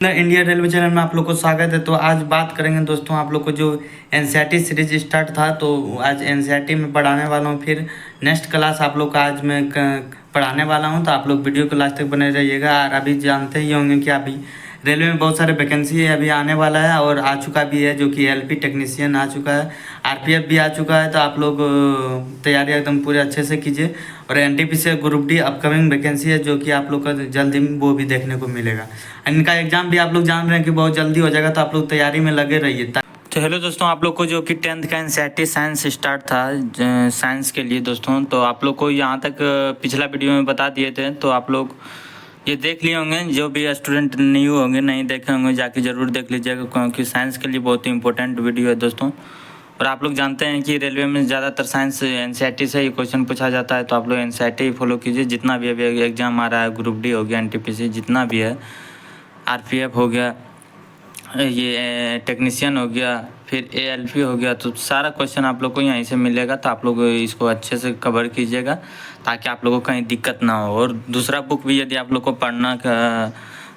Indian railway channel में आप लोग को स्वागत है। तो आज बात करेंगे दोस्तों, आप लोग को जो एनसीईआरटी सीरीज स्टार्ट था तो आज एनसीईआरटी में पढ़ाने वाला हूँ। फिर नेक्स्ट क्लास आप लोग का आज मैं पढ़ाने वाला हूँ, तो आप लोग वीडियो को लास्ट तक बने रहिएगा। और अभी जानते ही होंगे कि अभी रेलवे में बहुत सारे वैकेंसी अभी आने वाला है और आ चुका भी है, जो कि एलपी टेक्नीशियन आ चुका है, आरपीएफ भी आ चुका है। तो आप लोग तैयारी एकदम पूरे अच्छे से कीजिए। और NTPC group D upcoming vacancy है, जो कि आप लोग का जल्दी वो भी देखने को मिलेगा। इनका एग्जाम भी आप लोग जान रहे हैं कि बहुत जल्दी हो जाएगा, तो आप लोग तैयारी में लगे रहिए। तो हेलो दोस्तों, आप लोग को जो कि 10th का एनसीईआरटी साइंस स्टार्ट था साइंस के लिए दोस्तों, तो आप लोग को यहाँ तक पिछला वीडियो में बता दिए थे, तो आप लोग ये देख लिए होंगे। जो भी स्टूडेंट न्यू होंगे, नहीं देखे होंगे, जाके ज़रूर देख लीजिएगा, क्योंकि साइंस के लिए बहुत ही इंपॉर्टेंट वीडियो है दोस्तों। और आप लोग जानते हैं कि रेलवे में ज़्यादातर साइंस एनसीईआरटी से ही क्वेश्चन पूछा जाता है, तो आप लोग एनसीईआरटी ही फॉलो कीजिए। जितना भी अभी एग्जाम आ रहा है, ग्रुप डी हो गया, एनटीपीसी जितना भी है, आरपीएफ हो गया, ये टेक्नीशियन हो गया, फिर एएलपी हो गया, तो सारा क्वेश्चन आप लोग को यहीं से मिलेगा। तो आप लोग इसको अच्छे से कवर कीजिएगा, ताकि आप लोगों को कहीं दिक्कत ना हो। और दूसरा बुक भी यदि आप लोग को पढ़ना का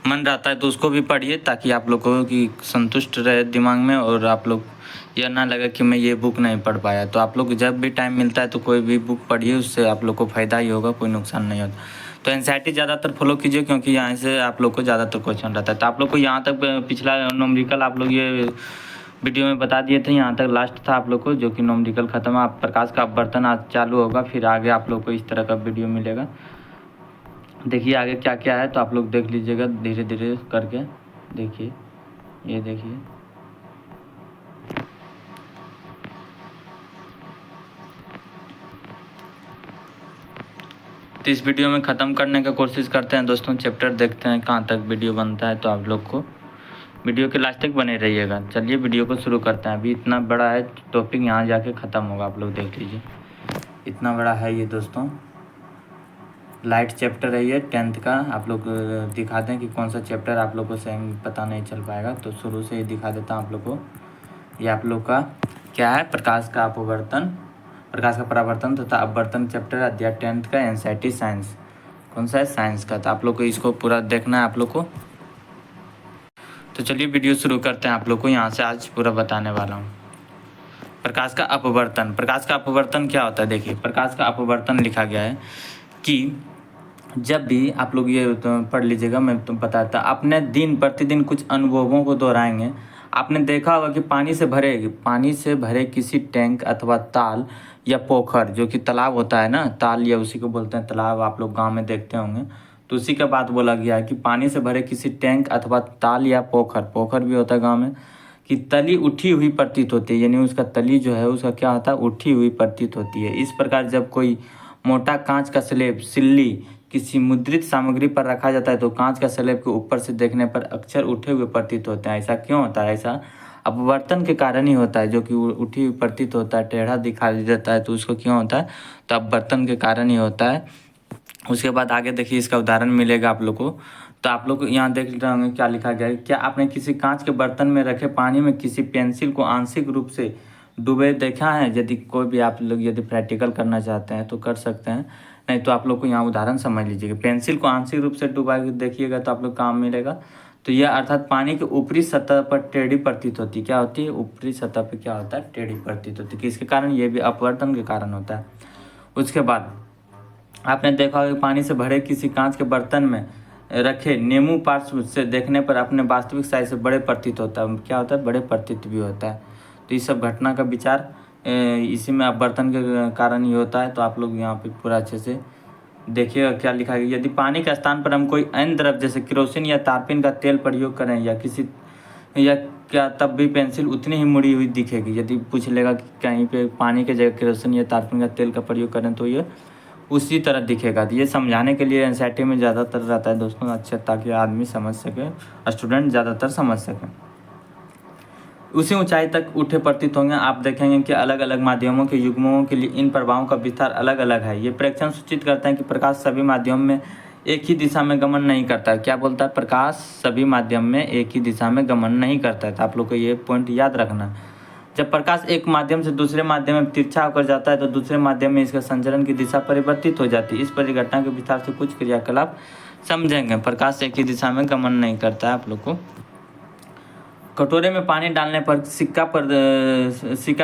मन रहता है तो उसको भी पढ़िए, ताकि आप लोग को कि संतुष्ट रहे दिमाग में, और आप लोग यह ना लगे कि मैं ये बुक नहीं पढ़ पाया। तो आप लोग जब भी टाइम मिलता है तो कोई भी बुक पढ़िए, उससे आप लोग को फ़ायदा ही होगा, कोई नुकसान नहीं होता। तो एनसीईआरटी ज़्यादातर फॉलो कीजिए, क्योंकि यहाँ से आप लोग को ज़्यादातर क्वेश्चन रहता है। तो आप लोग को यहाँ तक पिछला न्यूमेरिकल आप लोग ये वीडियो में बता दिए थे, यहाँ तक लास्ट था आप लोग को, जो कि न्यूमेरिकल ख़त्म है। आप प्रकाश का अपवर्तन आज चालू होगा, फिर आगे आप लोग को इस तरह का वीडियो मिलेगा। देखिए आगे क्या क्या है, तो आप लोग देख लीजिएगा धीरे धीरे करके। देखिए, ये देखिए, तो इस वीडियो में ख़त्म करने का कोशिश करते हैं दोस्तों। चैप्टर देखते हैं कहाँ तक वीडियो बनता है, तो आप लोग को वीडियो के लास्ट तक बने रहिएगा। चलिए वीडियो को शुरू करते हैं। अभी इतना बड़ा है टॉपिक, यहाँ जाके ख़त्म होगा, आप लोग देख लीजिए। इतना बड़ा है ये दोस्तों, लाइट चैप्टर है ये 10th का। आप लोग दिखा दें कि कौन सा चैप्टर आप लोग को सही पता नहीं चल पाएगा, तो शुरू से ही दिखा देता हूँ आप लोग को। ये आप लोग का क्या है, प्रकाश का अपवर्तन, प्रकाश का परावर्तन तथा अपवर्तन चैप्टर अध्याय 10th का एनसीईआरटी साइंस। कौन सा है, साइंस का। तो आप लोग को इसको पूरा देखना है आप लोग को। तो चलिए वीडियो शुरू करते हैं। आप लोग को यहाँ से आज पूरा बताने वाला हूँ। प्रकाश का अपवर्तन, प्रकाश का अपवर्तन क्या होता है। देखिए, प्रकाश का अपवर्तन लिखा गया है कि जब भी आप लोग ये तो पढ़ लीजिएगा, मैं तुम बताता, अपने दिन प्रतिदिन कुछ अनुभवों को दोहराएंगे। आपने देखा होगा कि पानी से भरे किसी टैंक अथवा ताल या पोखर, जो कि तालाब होता है ना, ताल या उसी को बोलते हैं तालाब, आप लोग गांव में देखते होंगे, तो उसी का बात बोला गया है कि पानी से भरे किसी टैंक अथवा ताल या पोखर भी होता है गाँव में, कि तली उठी हुई प्रतीत होती है, यानी उसका तली जो है उसका क्या होता है, उठी हुई प्रतीत होती है। इस प्रकार जब कोई मोटा कांच का स्लेब सिल्ली किसी मुद्रित सामग्री पर रखा जाता है, तो कांच का स्लेब के ऊपर से देखने पर अक्षर उठे हुए प्रतीत होते हैं। ऐसा क्यों होता है, ऐसा अपवर्तन के कारण ही होता है, जो कि उठी हुई प्रतीत होता है, टेढ़ा दिखाई देता है, तो उसको क्यों होता है, तो अपवर्तन के कारण ही होता है। उसके बाद आगे देखिए, इसका उदाहरण मिलेगा आप लोग को। तो आप लोग यहाँ देख रहे होंगे क्या लिखा गया है। क्या आपने किसी कांच के बर्तन में रखे पानी में किसी पेंसिल को आंशिक रूप से डूबे देखा है। यदि कोई भी आप लोग यदि प्रैक्टिकल करना चाहते हैं तो कर सकते हैं, नहीं तो आप लोग को यहाँ उदाहरण समझ लीजिएगा। पेंसिल को आंशिक रूप से डुबा के देखिएगा तो आप लोग काम मिलेगा। तो यह अर्थात पानी के ऊपरी सतह पर टेढ़ी प्रतीत होती है। क्या होती है, ऊपरी सतह पर क्या होता है, टेढ़ी प्रतीत होती है। किसके कारण, ये भी अपवर्तन के कारण होता है। उसके बाद आपने देखा होगा पानी से भरे किसी कांच के बर्तन में रखे नींबू पार्श्व से देखने पर अपने वास्तविक साइज से बड़े प्रतीत होता है। क्या होता है, बड़े प्रतीत भी होता है। तो इस सब घटना का विचार इसी में अपवर्तन के कारण ही होता है। तो आप लोग यहाँ पे पूरा अच्छे से देखिएगा क्या लिखा गया। यदि पानी के स्थान पर हम कोई अन्य द्रव जैसे केरोसिन या तारपीन का तेल प्रयोग करें या क्या, तब भी पेंसिल उतनी ही मुड़ी हुई दिखेगी। यदि पूछ लेगा कि कहीं पे पानी के जगह केरोसिन या तारपीन का तेल का प्रयोग करें तो ये उसी तरह दिखेगा। तो ये समझाने के लिए एनसीईआरटी में ज़्यादातर रहता है दोस्तों, अच्छा, ताकि आदमी समझ सके, स्टूडेंट ज़्यादातर समझ सके। उसी ऊंचाई तक उठे प्रतीत होंगे। आप देखेंगे कि अलग अलग माध्यमों के युग्मों के लिए इन प्रभावों का विस्तार अलग अलग है। ये प्रेक्षण सूचित करते हैं कि प्रकाश सभी माध्यम में एक ही दिशा में गमन नहीं करता है। क्या बोलता है, प्रकाश सभी माध्यम में एक ही दिशा में गमन नहीं करता है। तो आप लोग को ये पॉइंट याद रखना। जब प्रकाश एक माध्यम से दूसरे माध्यम में तिरछा होकर जाता है तो दूसरे माध्यम में इसका संचरण की दिशा परिवर्तित हो जाती है। इस परिघटना के विस्तार से कुछ क्रियाकलाप समझेंगे। प्रकाश एक ही दिशा में गमन नहीं करता है। आप लोग को कटोरे में पानी डालने पर सिक्का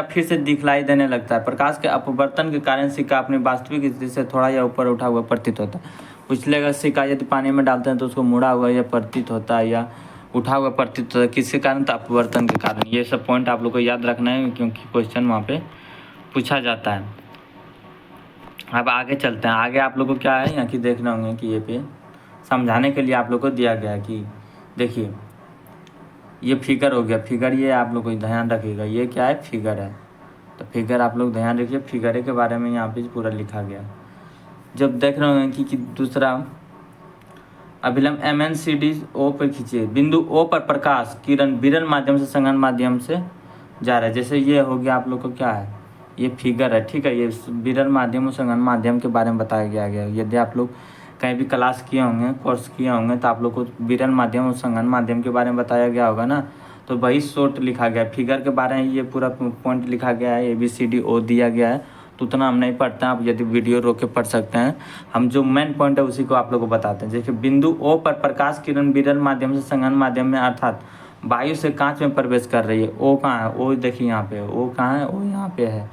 फिर से दिखलाई देने लगता है। प्रकाश के अपवर्तन के कारण सिक्का अपनी वास्तविक स्थिति से थोड़ा या ऊपर उठा हुआ प्रतीत होता है। पिछले का सिक्का यदि पानी में डालते हैं तो उसको मुड़ा हुआ या प्रतीत होता है या उठा हुआ प्रतीत होता है। किसके कारण? तो अपवर्तन के कारण। ये सब पॉइंट आप लोग को याद रखना है क्योंकि क्वेश्चन वहाँ पे पूछा जाता है। अब आगे चलते हैं। आगे आप लोग को क्या है यहाँ की देखना होंगे कि ये पे समझाने के लिए आप लोग को दिया गया है कि देखिए ये फिगर हो गया। फिगर ये आप लोग को ध्यान रखिएगा, ये क्या है? फिगर है। तो फिगर आप लोग ध्यान रखिए, फिगर के बारे में यहाँ पे पूरा लिखा गया। जब देख रहे होंगे कि दूसरा अभिलंब MNCD O पर खींचिए। बिंदु O पर प्रकाश किरण विरल माध्यम से संघन माध्यम से जा रहा है। जैसे ये हो गया, आप लोग को क्या है? ये फिगर है, ठीक है। ये विरल माध्यम और संघन माध्यम के बारे में बताया गया। यदि आप लोग कहीं भी क्लास किए होंगे, कोर्स किए होंगे, तो आप लोग को विरल माध्यम और संघन माध्यम के बारे में बताया गया होगा ना। तो वही शॉर्ट लिखा गया। फिगर के बारे में ये पूरा पॉइंट लिखा गया है, ABCD O दिया गया है। तो उतना हम नहीं पढ़ते हैं, आप यदि वीडियो रोक के पढ़ सकते हैं। हम जो मेन पॉइंट है उसी को आप लोग को बताते हैं। जैसे बिंदु O पर प्रकाश किरण विरल माध्यम से संघन माध्यम में अर्थात वायु से कांच में प्रवेश कर रही है। O कहाँ है? O देखिए यहाँ पे। O कहाँ है? O यहाँ पे है।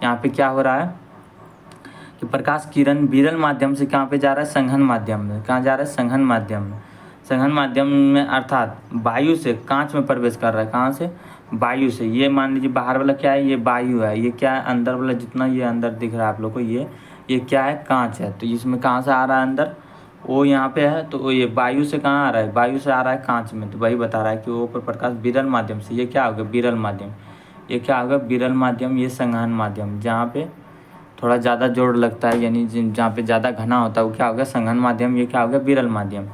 यहाँ पे क्या हो रहा है कि प्रकाश किरण विरल माध्यम से कहाँ पे जा रहा है? संघन माध्यम में। कहाँ जा रहा है? संघन माध्यम में। संघन माध्यम में अर्थात वायु से कांच में प्रवेश कर रहा है। कहाँ से? वायु से। ये मान लीजिए बाहर वाला क्या है? ये वायु है। ये क्या है? अंदर वाला जितना ये अंदर दिख रहा है आप लोग को, ये क्या है? कांच है। तो इसमें कहाँ से आ रहा है अंदर? O यहाँ पे है। तो ये वायु से कहाँ आ रहा है? वायु से आ रहा है कांच में। तो वही बता रहा है कि O पर प्रकाश विरल माध्यम से। ये क्या होगा? विरल माध्यम। ये क्या होगा? विरल माध्यम। ये संघन माध्यम। जहाँ पे थोड़ा ज़्यादा जोड़ लगता है, यानी जहाँ पे ज़्यादा घना होता है वो क्या होगा? संघन माध्यम। ये क्या होगा? विरल माध्यम।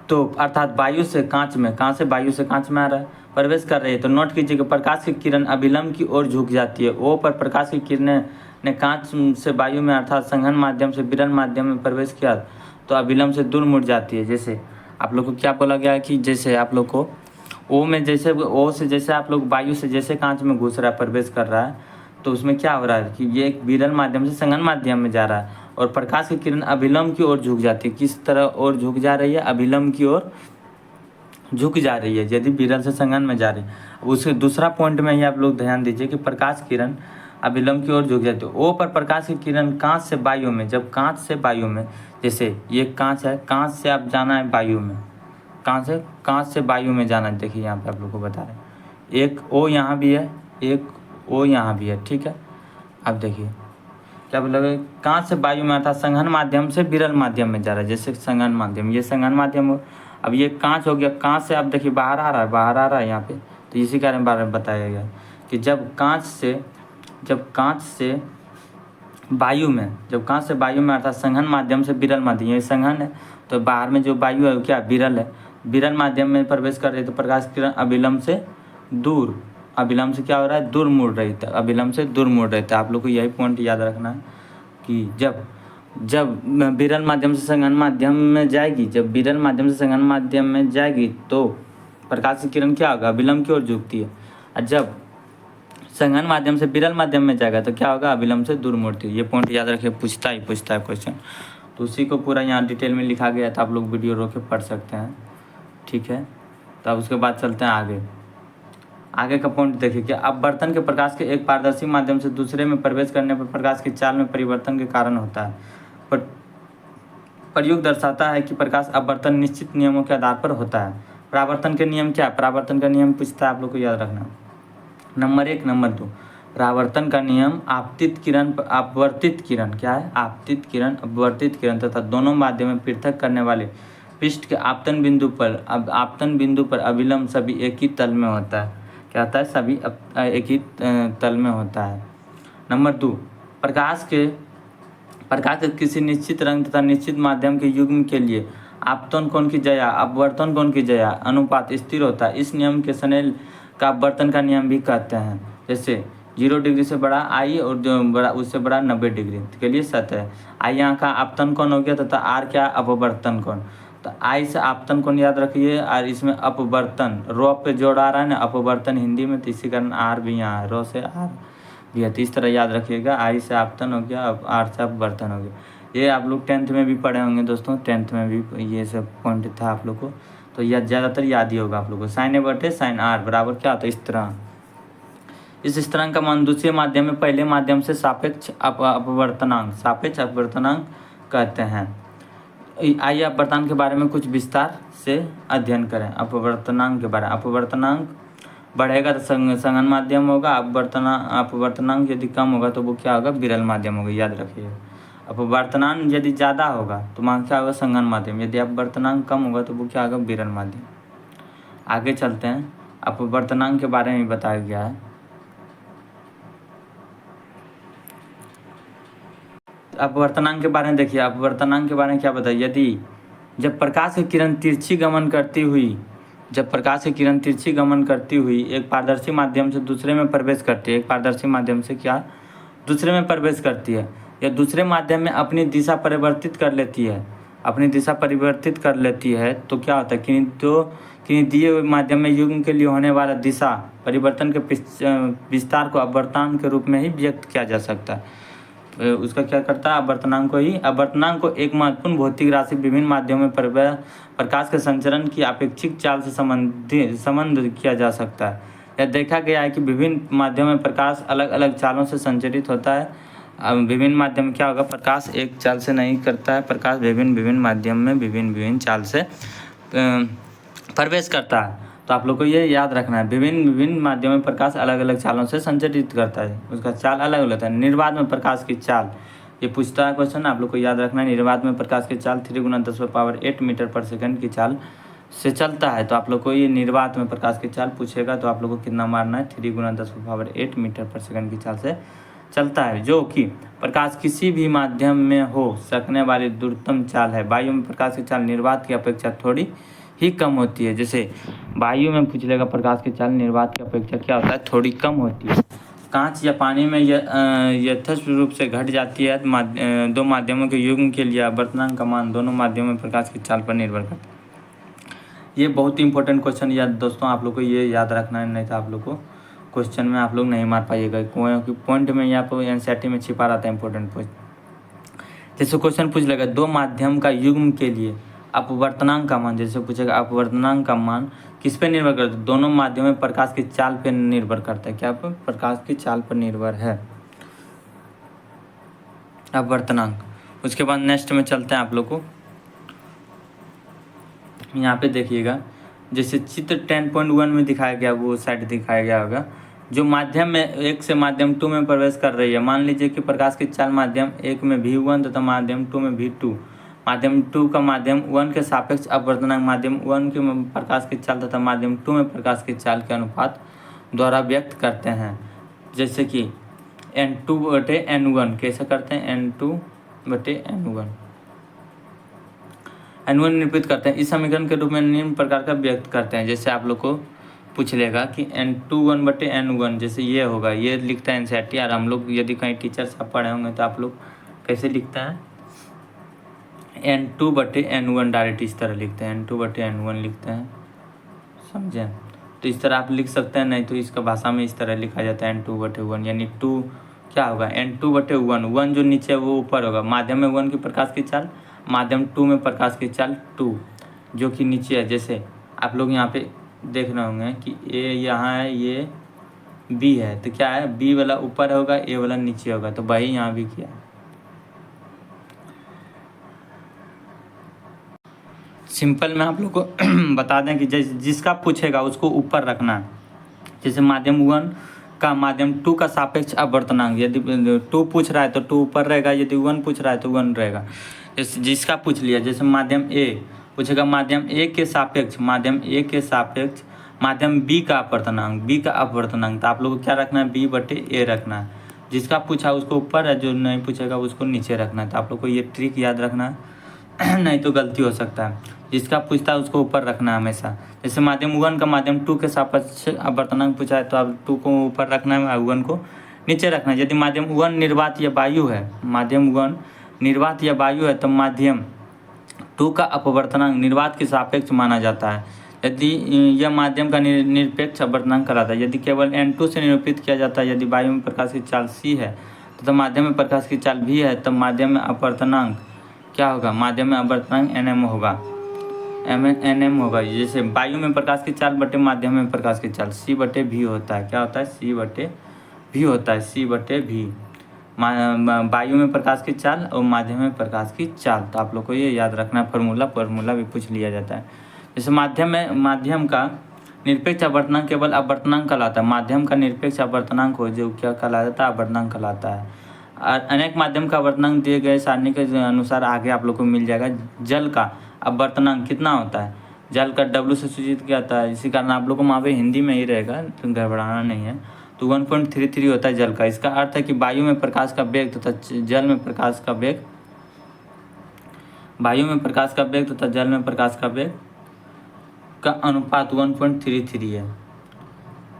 तो अर्थात वायु से कांच में, कहाँ से? वायु से कांच में आ रहा है, प्रवेश कर रही है। तो नोट कीजिए कि प्रकाश की किरण अभिलंब की ओर झुक जाती है। O पर प्रकाश की किरणें ने कांच से वायु में अर्थात संघन माध्यम से विरल माध्यम में प्रवेश किया तो अभिलंब से दूर मुड़ जाती है। जैसे आप लोग को क्या बोला गया है कि जैसे आप लोग को O में जैसे O से जैसे आप लोग वायु से जैसे कांच में घुस रहा है, प्रवेश कर रहा है, तो उसमें क्या हो रहा है कि ये एक विरल माध्यम से संघन माध्यम में जा रहा है और प्रकाश की किरण अभिलंब की ओर झुक जाती है। किस तरह और झुक जा रही है? अभिलंब की ओर झुक जा रही है यदि विरल से संघन में जा रही है। उसके दूसरा पॉइंट में ही आप लोग ध्यान दीजिए कि प्रकाश किरण अभिलंब की ओर झुक जाती है। O पर प्रकाश की किरण कांच से वायु में, जब कांच से वायु में, जैसे ये कांच है, कांच से आप जाना है वायु में, कांच से वायु में जाना है। देखिए यहाँ पे आप लोग को बता रहे हैं, एक O यहाँ भी है, एक O यहाँ भी है, ठीक है। अब देखिए क्या बोला, कांच से वायु में अर्थात संघन माध्यम से विरल माध्यम में जा रहा है। जैसे संघन माध्यम, ये संघन माध्यम हो। अब ये कांच हो गया, कांच से आप देखिए बाहर आ रहा है यहाँ पे। तो इसी बारे में बताया गया कि जब कांच से वायु में अर्थात संघन माध्यम से विरल माध्यम, ये संघन है तो बाहर में जो वायु है वो क्या? विरल है। विरल माध्यम में प्रवेश कर रही है तो प्रकाश किरण अभिलंब से क्या हो रहा है? दूर मुड़ रही है। अभिलंब से दूर मुड़ रही है। आप लोग को यही पॉइंट याद रखना है कि जब विरल माध्यम से संघन माध्यम में जाएगी, तो प्रकाश की किरण क्या होगा? अभिलंब की ओर झुकती है। और जब संघन माध्यम से विरल माध्यम में जाएगा तो क्या होगा? अभिलंब से दूर मुड़ती है। ये पॉइंट याद रखिए, पूछता है क्वेश्चन। तो उसी को पूरा यहाँ डिटेल में लिखा गया था, आप लोग वीडियो रोक के पढ़ सकते हैं, ठीक है। तो अब उसके बाद चलते हैं आगे का पॉइंट देखिए कि अपवर्तन के प्रकाश के एक पारदर्शी माध्यम से दूसरे में प्रवेश करने पर प्रकाश की चाल में परिवर्तन के कारण होता है। पर प्रयोग दर्शाता है कि प्रकाश अपवर्तन निश्चित नियमों के आधार पर होता है। परावर्तन के नियम क्या है? परावर्तन का नियम पूछता है, आप लोग को याद रखना। नंबर 1, नंबर 2 परावर्तन का नियम अपवर्तित किरण तथा दोनों माध्यम में पृथक करने वाले पृष्ठ के आपतन बिंदु पर अभिलंब सभी एक ही तल में होता है। क्या होता है? सभी एक ही तल में होता है। नंबर 2 प्रकाश के किसी निश्चित रंग तथा निश्चित माध्यम के युग्म के लिए आपतन कोण की जया अपवर्तन कोण की जया अनुपात स्थिर होता है। इस नियम के स्नेल का अपवर्तन का नियम भी कहते हैं। जैसे 0 डिग्री से बड़ा I और जो बड़ा उससे बड़ा 90 डिग्री के लिए सतह। I यहाँ का आपतन कोण हो गया तथा R क्या? अपवर्तन कोण। तो I से आपतन कोण याद रखिए और इसमें अपवर्तन रो पे जोड़ आ रहा है ना, अपवर्तन हिंदी में, तो इसी कारण R भी यहाँ है, रो से R भी है। तो इस तरह याद रखिएगा, I से आपतन हो गया, R से अपवर्तन हो गया। ये आप लोग 10th में भी पढ़े होंगे दोस्तों, 10th में भी ये सब पॉइंट था आप लोग को, तो यह ज़्यादातर याद ही होगा आप लोग को। साइन ए बटे साइन आर बराबर क्या होता है, इस तरह। इस स्थिरांक का मान दूसरे माध्यम में पहले माध्यम से सापेक्ष अपवर्तनांक कहते हैं। आइए अपवर्तनांक के बारे में कुछ विस्तार से अध्ययन करें। अपवर्तनांक के बारे में, अपवर्तनांक बढ़ेगा तो सघन माध्यम होगा, अपवर्तनांक यदि कम होगा तो वो क्या होगा, विरल माध्यम होगा, याद रखिए। अपवर्तनांक यदि ज़्यादा होगा तो वहाँ क्या होगा, सघन माध्यम, यदि अपवर्तनांक कम होगा तो वो क्या होगा, विरल माध्यम। आगे चलते हैं, अपवर्तनांक के बारे में बताया गया है। अपवर्तनांक के बारे में देखिए, अपवर्तनांक के बारे में क्या बताया, यदि जब प्रकाश की किरण तिरछी गमन करती हुई एक पारदर्शी माध्यम से दूसरे में प्रवेश करती है, एक पारदर्शी माध्यम से क्या दूसरे में प्रवेश करती है, या दूसरे माध्यम में अपनी दिशा परिवर्तित कर लेती है, तो क्या होता है, किन्हीं दिए हुए माध्यम में युग्म के लिए होने वाला दिशा परिवर्तन के विस्तार को अपवर्तनांक के रूप में ही व्यक्त किया जा सकता है। तो उसका क्या करता है, अपवर्तनांक को एक महत्वपूर्ण भौतिक राशि विभिन्न माध्यमों में प्रकाश के संचरण की अपेक्षित चाल से संबंध किया जा सकता है। यह देखा गया है कि विभिन्न माध्यमों में प्रकाश अलग अलग चालों से संचरित होता है। अब विभिन्न माध्यम में क्या होगा, प्रकाश एक चाल से नहीं करता है, प्रकाश विभिन्न माध्यम में विभिन्न चाल से प्रवेश करता है। तो आप लोग को ये याद रखना है, विभिन्न माध्यमों में प्रकाश अलग अलग चालों से संचरित करता है, उसका चाल अलग अलग होता है। निर्वात में प्रकाश की चाल, ये पूछता है क्वेश्चन, आप लोग को याद रखना है। निर्वात में प्रकाश की चाल 3 × 10⁸ मीटर पर सेकंड की चाल से चलता है। तो आप लोग को ये निर्वात में प्रकाश की चाल पूछेगा तो आप लोग को कितना मारना है, 3 × 10⁸ मीटर पर सेकंड की चाल से चलता है, जो कि प्रकाश किसी भी माध्यम में हो सकने वाली दूरतम चाल है। वायु में प्रकाश की चाल निर्वात की अपेक्षा थोड़ी ही कम होती है। जैसे वायु में पूछ लेगा प्रकाश की चाल निर्वात की अपेक्षा क्या होता है, थोड़ी कम होती है। कांच या पानी में यथेष्ट रूप से घट जाती है। दो माध्यमों के युग्म के लिए अपवर्तनांक का मान दोनों माध्यमों में प्रकाश की चाल पर निर्भर करता है। ये बहुत ही इंपॉर्टेंट क्वेश्चन याद दोस्तों, आप लोग को ये याद रखना है, नहीं तो आप लोग को क्वेश्चन में आप लोग नहीं मार पाइएगा, क्योंकि पॉइंट में या तो एनसीईआरटी में छिपा रहता है इंपॉर्टेंट पॉइंट। जैसे क्वेश्चन पूछ लेगा दो माध्यम का युग्म के लिए अपवर्तनांक का मान, जैसे पूछेगा अपवर्तनांक का मान किस पे निर्भर करता है, दोनों माध्यमों में प्रकाश की चाल पे निर्भर करता है। क्या पर, प्रकाश की चाल पर निर्भर है अपवर्तनांक। उसके बाद नेक्स्ट में चलते हैं, आप लोग को यहाँ पे देखिएगा, जैसे चित्र 10.1 में दिखाया गया, वो साइड दिखाया गया होगा, जो माध्यम में 1 से माध्यम 2 में प्रवेश कर रही है। मान लीजिए कि प्रकाश की चाल माध्यम 1 में v1 तथा माध्यम 2 में v2, माध्यम 2 का माध्यम 1 के सापेक्ष अपवर्तनांक माध्यम 1 के प्रकाश की चाल तथा माध्यम 2 में प्रकाश की चाल के अनुपात द्वारा व्यक्त करते हैं। जैसे कि n2/n1 कैसे करते हैं, n2/n1 निरूपित करते हैं। इस समीकरण के रूप में निम्न प्रकार का व्यक्त करते हैं। जैसे आप लोग को पूछ लेगा कि n21/n1 जैसे ये होगा, ये लिखता है एनसीईआरटी। और हम लोग यदि कहीं टीचर से पढ़े होंगे तो आप लोग कैसे लिखता है, n2/n1 डायरेक्ट इस तरह लिखते हैं, n2/n1 लिखते हैं, समझे। तो इस तरह आप लिख सकते हैं, नहीं तो इसका भाषा में इस तरह लिखा जाता है n2/1, यानी 2 क्या होगा, n2/1, 1 जो नीचे है वो ऊपर होगा। माध्यम में 1 की प्रकाश की चाल, माध्यम 2 में प्रकाश की चाल 2 जो कि नीचे है। जैसे आप लोग यहाँ पे देख रहे होंगे कि ए यहाँ है, ये बी है, तो क्या है, बी वाला ऊपर होगा, ए वाला नीचे होगा, तो वही यहाँ भी किया। सिंपल में आप लोग को बता दें कि जिसका पूछेगा उसको ऊपर रखना है। जैसे माध्यम 1 का माध्यम 2 का सापेक्ष अपवर्तनांक, यदि 2 पूछ रहा है तो 2 ऊपर रहेगा, यदि 1 पूछ रहा है तो 1 रहेगा। जिसका पूछ लिया, जैसे माध्यम ए पूछेगा माध्यम ए के सापेक्ष माध्यम बी का अपवर्तनांक, तो आप लोग को क्या रखना है, b/a रखना है। जिसका पूछा उसको ऊपर है, जो नहीं पूछेगा उसको नीचे रखना है। तो आप लोग को ये ट्रिक याद रखना है नहीं तो गलती हो सकता है। जिसका पूछता है उसको ऊपर रखना है हमेशा। जैसे माध्यम 1 का माध्यम 2 के सापेक्ष अपवर्तनांक पूछा है तो आप 2 को ऊपर रखना है, 1 को नीचे रखना है। यदि माध्यम 1 निर्वात या वायु है, माध्यम 1 निर्वात या वायु है तो माध्यम 2 का अपवर्तनांक निर्वात के सापेक्ष माना जाता है। यदि यह माध्यम का निरपेक्ष अपवर्तनांक कहलाता है। यदि केवल n2 से निरूपित किया जाता है। यदि वायु में प्रकाश की चाल c है तो माध्यम में प्रकाश की चाल भी है, तब माध्यम में अपवर्तनांक क्या होगा, माध्यम में अपवर्तनांक nm होगा, nm होगा। जैसे वायु में प्रकाश की चाल बटे माध्यम में प्रकाश की चाल c बटे v होता है। क्या होता है, c बटे v होता है, c बटे v। वायु में प्रकाश की चाल और माध्यम में प्रकाश की चाल, तो आप लोग को ये याद रखना फॉर्मूला भी पूछ लिया जाता है। जैसे माध्यम का निरपेक्ष अपवर्तनांक केवल अपवर्तनांक कहलाता है। माध्यम का निरपेक्ष अपवर्तनांक हो जो क्या कहलाता है, अपवर्तनांक कहलाता है। अनेक माध्यम का अपवर्तनांक दिए गए सारणी के अनुसार आगे आप लोग को मिल जाएगा। जल का अपवर्तनांक कितना होता है, जल का W से सूचित किया जाता है, इसी कारण आप लोग को वहाँ पे हिंदी में ही रहेगा, तो गड़बड़ाना नहीं है। तो 1.33 होता है जल का। इसका अर्थ है कि वायु में प्रकाश का वेग तथा जल में प्रकाश का वेग, वायु में प्रकाश का वेग तथा जल में प्रकाश का वेग का अनुपात 1.33 है।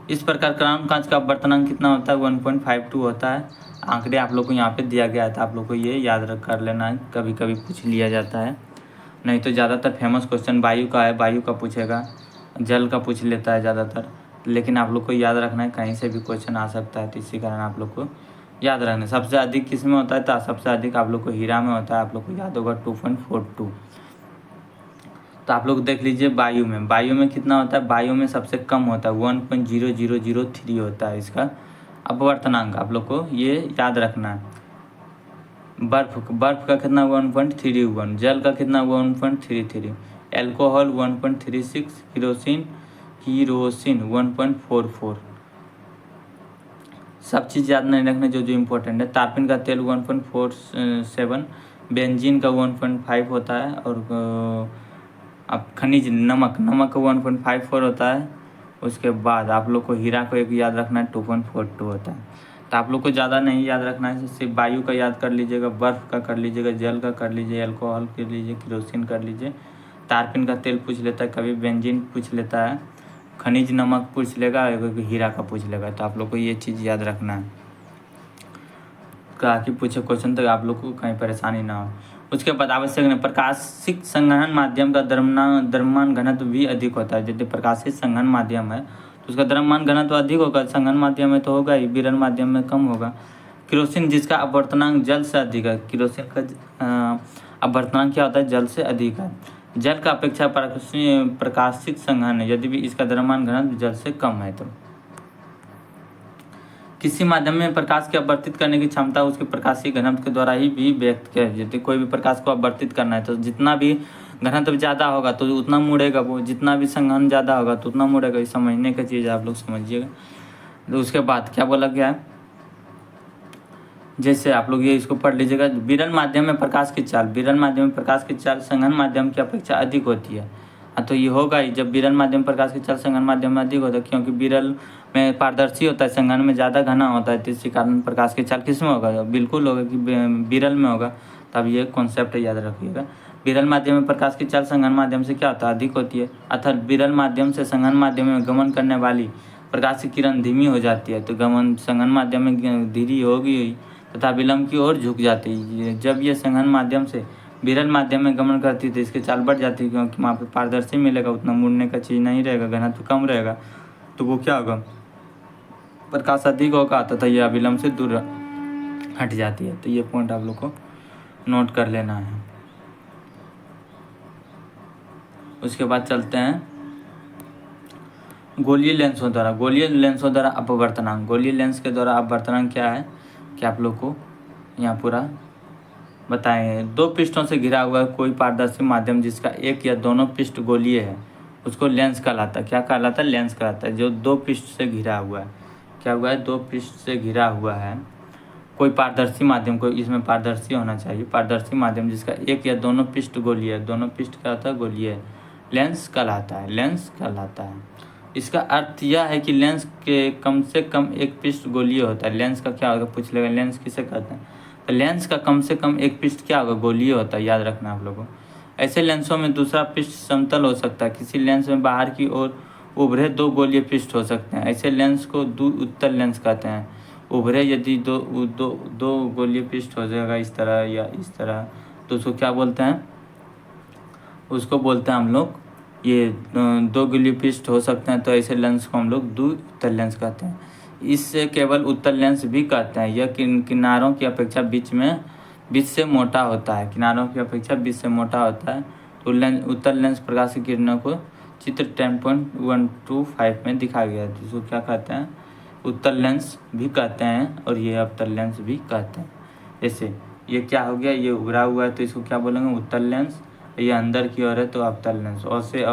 इस प्रकार क्राउन कांच का अपवर्तनांक कितना होता है, 1.52 होता है। आंकड़े आप लोग को यहाँ पे दिया गया था, आप लोग को ये याद रख कर लेना है, कभी कभी पूछ लिया जाता है। नहीं तो ज़्यादातर फेमस क्वेश्चन वायु का है, वायु का पूछेगा, जल का पूछ लेता है ज़्यादातर, लेकिन आप लोग को याद रखना है, कहीं से भी क्वेश्चन आ सकता है, तो इसी कारण आप लोग को याद रखना है। सबसे अधिक किस में होता है, तो सबसे अधिक आप लोग को हीरा में होता है, आप लोग को याद होगा 2.42। तो आप लोग देख लीजिए वायु में कितना होता है, वायु में सबसे कम होता है 1.0003 होता है इसका अपवर्तनांक, आप लोग को ये याद रखना है। बर्फ का कितना 1.31, जल का कितना 1.33, एल्कोहल 1.36, किरोसिन 1.44। सब चीज़ याद नहीं रखना जो इम्पोर्टेंट है। तारपीन का तेल 1.47, बेंजीन का 1.5 होता है, और अब खनिज नमक का 1.54 होता है। उसके बाद आप लोग को हीरा को एक याद रखना है 2.42 होता है। तो आप लोग को ज़्यादा नहीं याद रखना है, सिर्फ वायु का याद कर लीजिएगा, बर्फ़ का कर लीजिएगा, जल का कर लीजिए, एल्कोहल कर लीजिए, किरोसिन कर लीजिए, तारपीन का तेल पूछ लेता है, कभी बेंजीन पूछ लेता है, खनिज नमक पूछ लेगा, हीरा का पूछ लेगा। तो आप लोग को ये चीज़ याद रखना है, कि पूछे क्वेश्चन तो आप लोग को कहीं परेशानी ना हो। उसके बाद आवश्यक प्रकाशिक संघनन माध्यम का द्रव्यमान घनत्व भी अधिक होता है। यदि प्रकाशित संघनन माध्यम है तो उसका द्रव्यमान घनत्व अधिक होगा, संघनन माध्यम में तो होगा ही, विरल माध्यम में कम होगा। केरोसिन जिसका अपवर्तनांक जल से अधिक है, केरोसिन का अपवर्तनांक क्या होता है, जल से अधिक है। जल का अपेक्षा प्रकाशिक संघनन है, यदि भी इसका द्रव्यमान घनत्व जल से कम है। तो किसी माध्यम में प्रकाश के अपवर्तित करने की क्षमता उसके प्रकाशीय घनत्व के द्वारा ही भी व्यक्त किया जाती है। कोई भी प्रकाश को अपवर्तित करना है तो जितना भी घनत्व ज़्यादा होगा तो उतना मुड़ेगा, वो जितना भी संघनन ज़्यादा होगा तो उतना मुड़ेगा। ये समझने की चीज़ आप लोग समझिएगा। तो उसके बाद क्या बोला गया है, जैसे आप लोग ये इसको पढ़ लीजिएगा। विरल माध्यम में प्रकाश की चाल, विरल माध्यम में प्रकाश की चाल संघनन माध्यम की अपेक्षा अधिक होती है। तो ये होगा ही, जब विरल माध्यम प्रकाश की चाल संघनन माध्यम में अधिक होता है, क्योंकि विरल में पारदर्शी होता है, संघनन में ज़्यादा घना होता है, तो इसी कारण प्रकाश की चाल किस में होगा, बिल्कुल होगा कि विरल में होगा। तब ये कॉन्सेप्ट याद रखिएगा। विरल माध्यम में प्रकाश की चाल संघनन माध्यम से क्या होता है, अधिक होती है, अर्थात विरल माध्यम से संघनन माध्यम में गमन करने वाली प्रकाश की किरण धीमी हो जाती है। तो गमन संघनन माध्यम में धीरे होगी तथा विलंब की ओर झुक जाती है। जब ये संघनन माध्यम से विरल माध्यम में गमन करती है तो इसकी चाल बढ़ जाती है, क्योंकि वहाँ पे पारदर्शी मिलेगा, उतना मुड़ने का चीज़ नहीं रहेगा, घनत्व कम रहेगा, तो वो क्या होगा, प्रकाश अधिक होगा तथा यह विलंब से दूर हट जाती है। तो ये पॉइंट आप लोग को नोट कर लेना है। उसके बाद चलते हैं गोलीय लेंसों द्वारा अपवर्तनांक। गोलीय लेंस के द्वारा अपवर्तनांक क्या है कि आप लोग को यहाँ पूरा बताएंगे। दो पृष्ठों से घिरा हुआ कोई पारदर्शी माध्यम जिसका एक या दोनों पृष्ठ गोलीय है उसको लेंस कहलाता है। क्या कहलाता है, लेंस कहलाता है। जो दो पृष्ठ से घिरा हुआ है, क्या हुआ है, दो पृष्ठ से घिरा हुआ है कोई पारदर्शी माध्यम, कोई इसमें पारदर्शी होना चाहिए, पारदर्शी माध्यम जिसका एक या दोनों पृष्ठ गोलीय है, दोनों पृष्ठ क्या होता है, गोलीय है, लेंस कहलाता है, लेंस कहलाता है। इसका अर्थ यह है कि लेंस के कम से कम एक पृष्ठ गोलीय होता है। लेंस का क्या होगा, पूछ लेगा, लेंस किसे कहते हैं, तो लेंस का कम से कम एक पृष्ठ क्या होगा, गोलीय होता है, याद रखना आप लोगों को। ऐसे लेंसों में दूसरा पृष्ठ समतल हो सकता है। किसी लेंस में बाहर की ओर उभरे दो गोलीय पृष्ठ हो सकते हैं। ऐसे लेंस को उत्तल लेंस कहते हैं। उभरे यदि दो गोलीय पृष्ठ हो जाएगा इस तरह या इस तरह, तो उसको क्या बोलते हैं, उसको बोलते हैं हम लोग, ये दो गोलीय पृष्ठ हो सकते हैं, तो ऐसे लेंस को हम लोग उत्तल लेंस कहते हैं। इससे केवल उत्तल लेंस भी कहते हैं। यह किनारों की अपेक्षा बीच से मोटा होता है। किनारों की अपेक्षा बीच से मोटा होता है। तो उत्तल लेंस प्रकाश की किरणों को चित्र 10.125 में दिखाया गया है, जिसको क्या कहते हैं, उत्तल लेंस भी कहते हैं और ये अवतल लेंस भी कहते हैं। जैसे ये क्या हो गया, ये उभरा हुआ है तो इसको क्या बोलेंगे, उत्तल लेंस। ये अंदर की ओर है तो अवतल लेंस। और से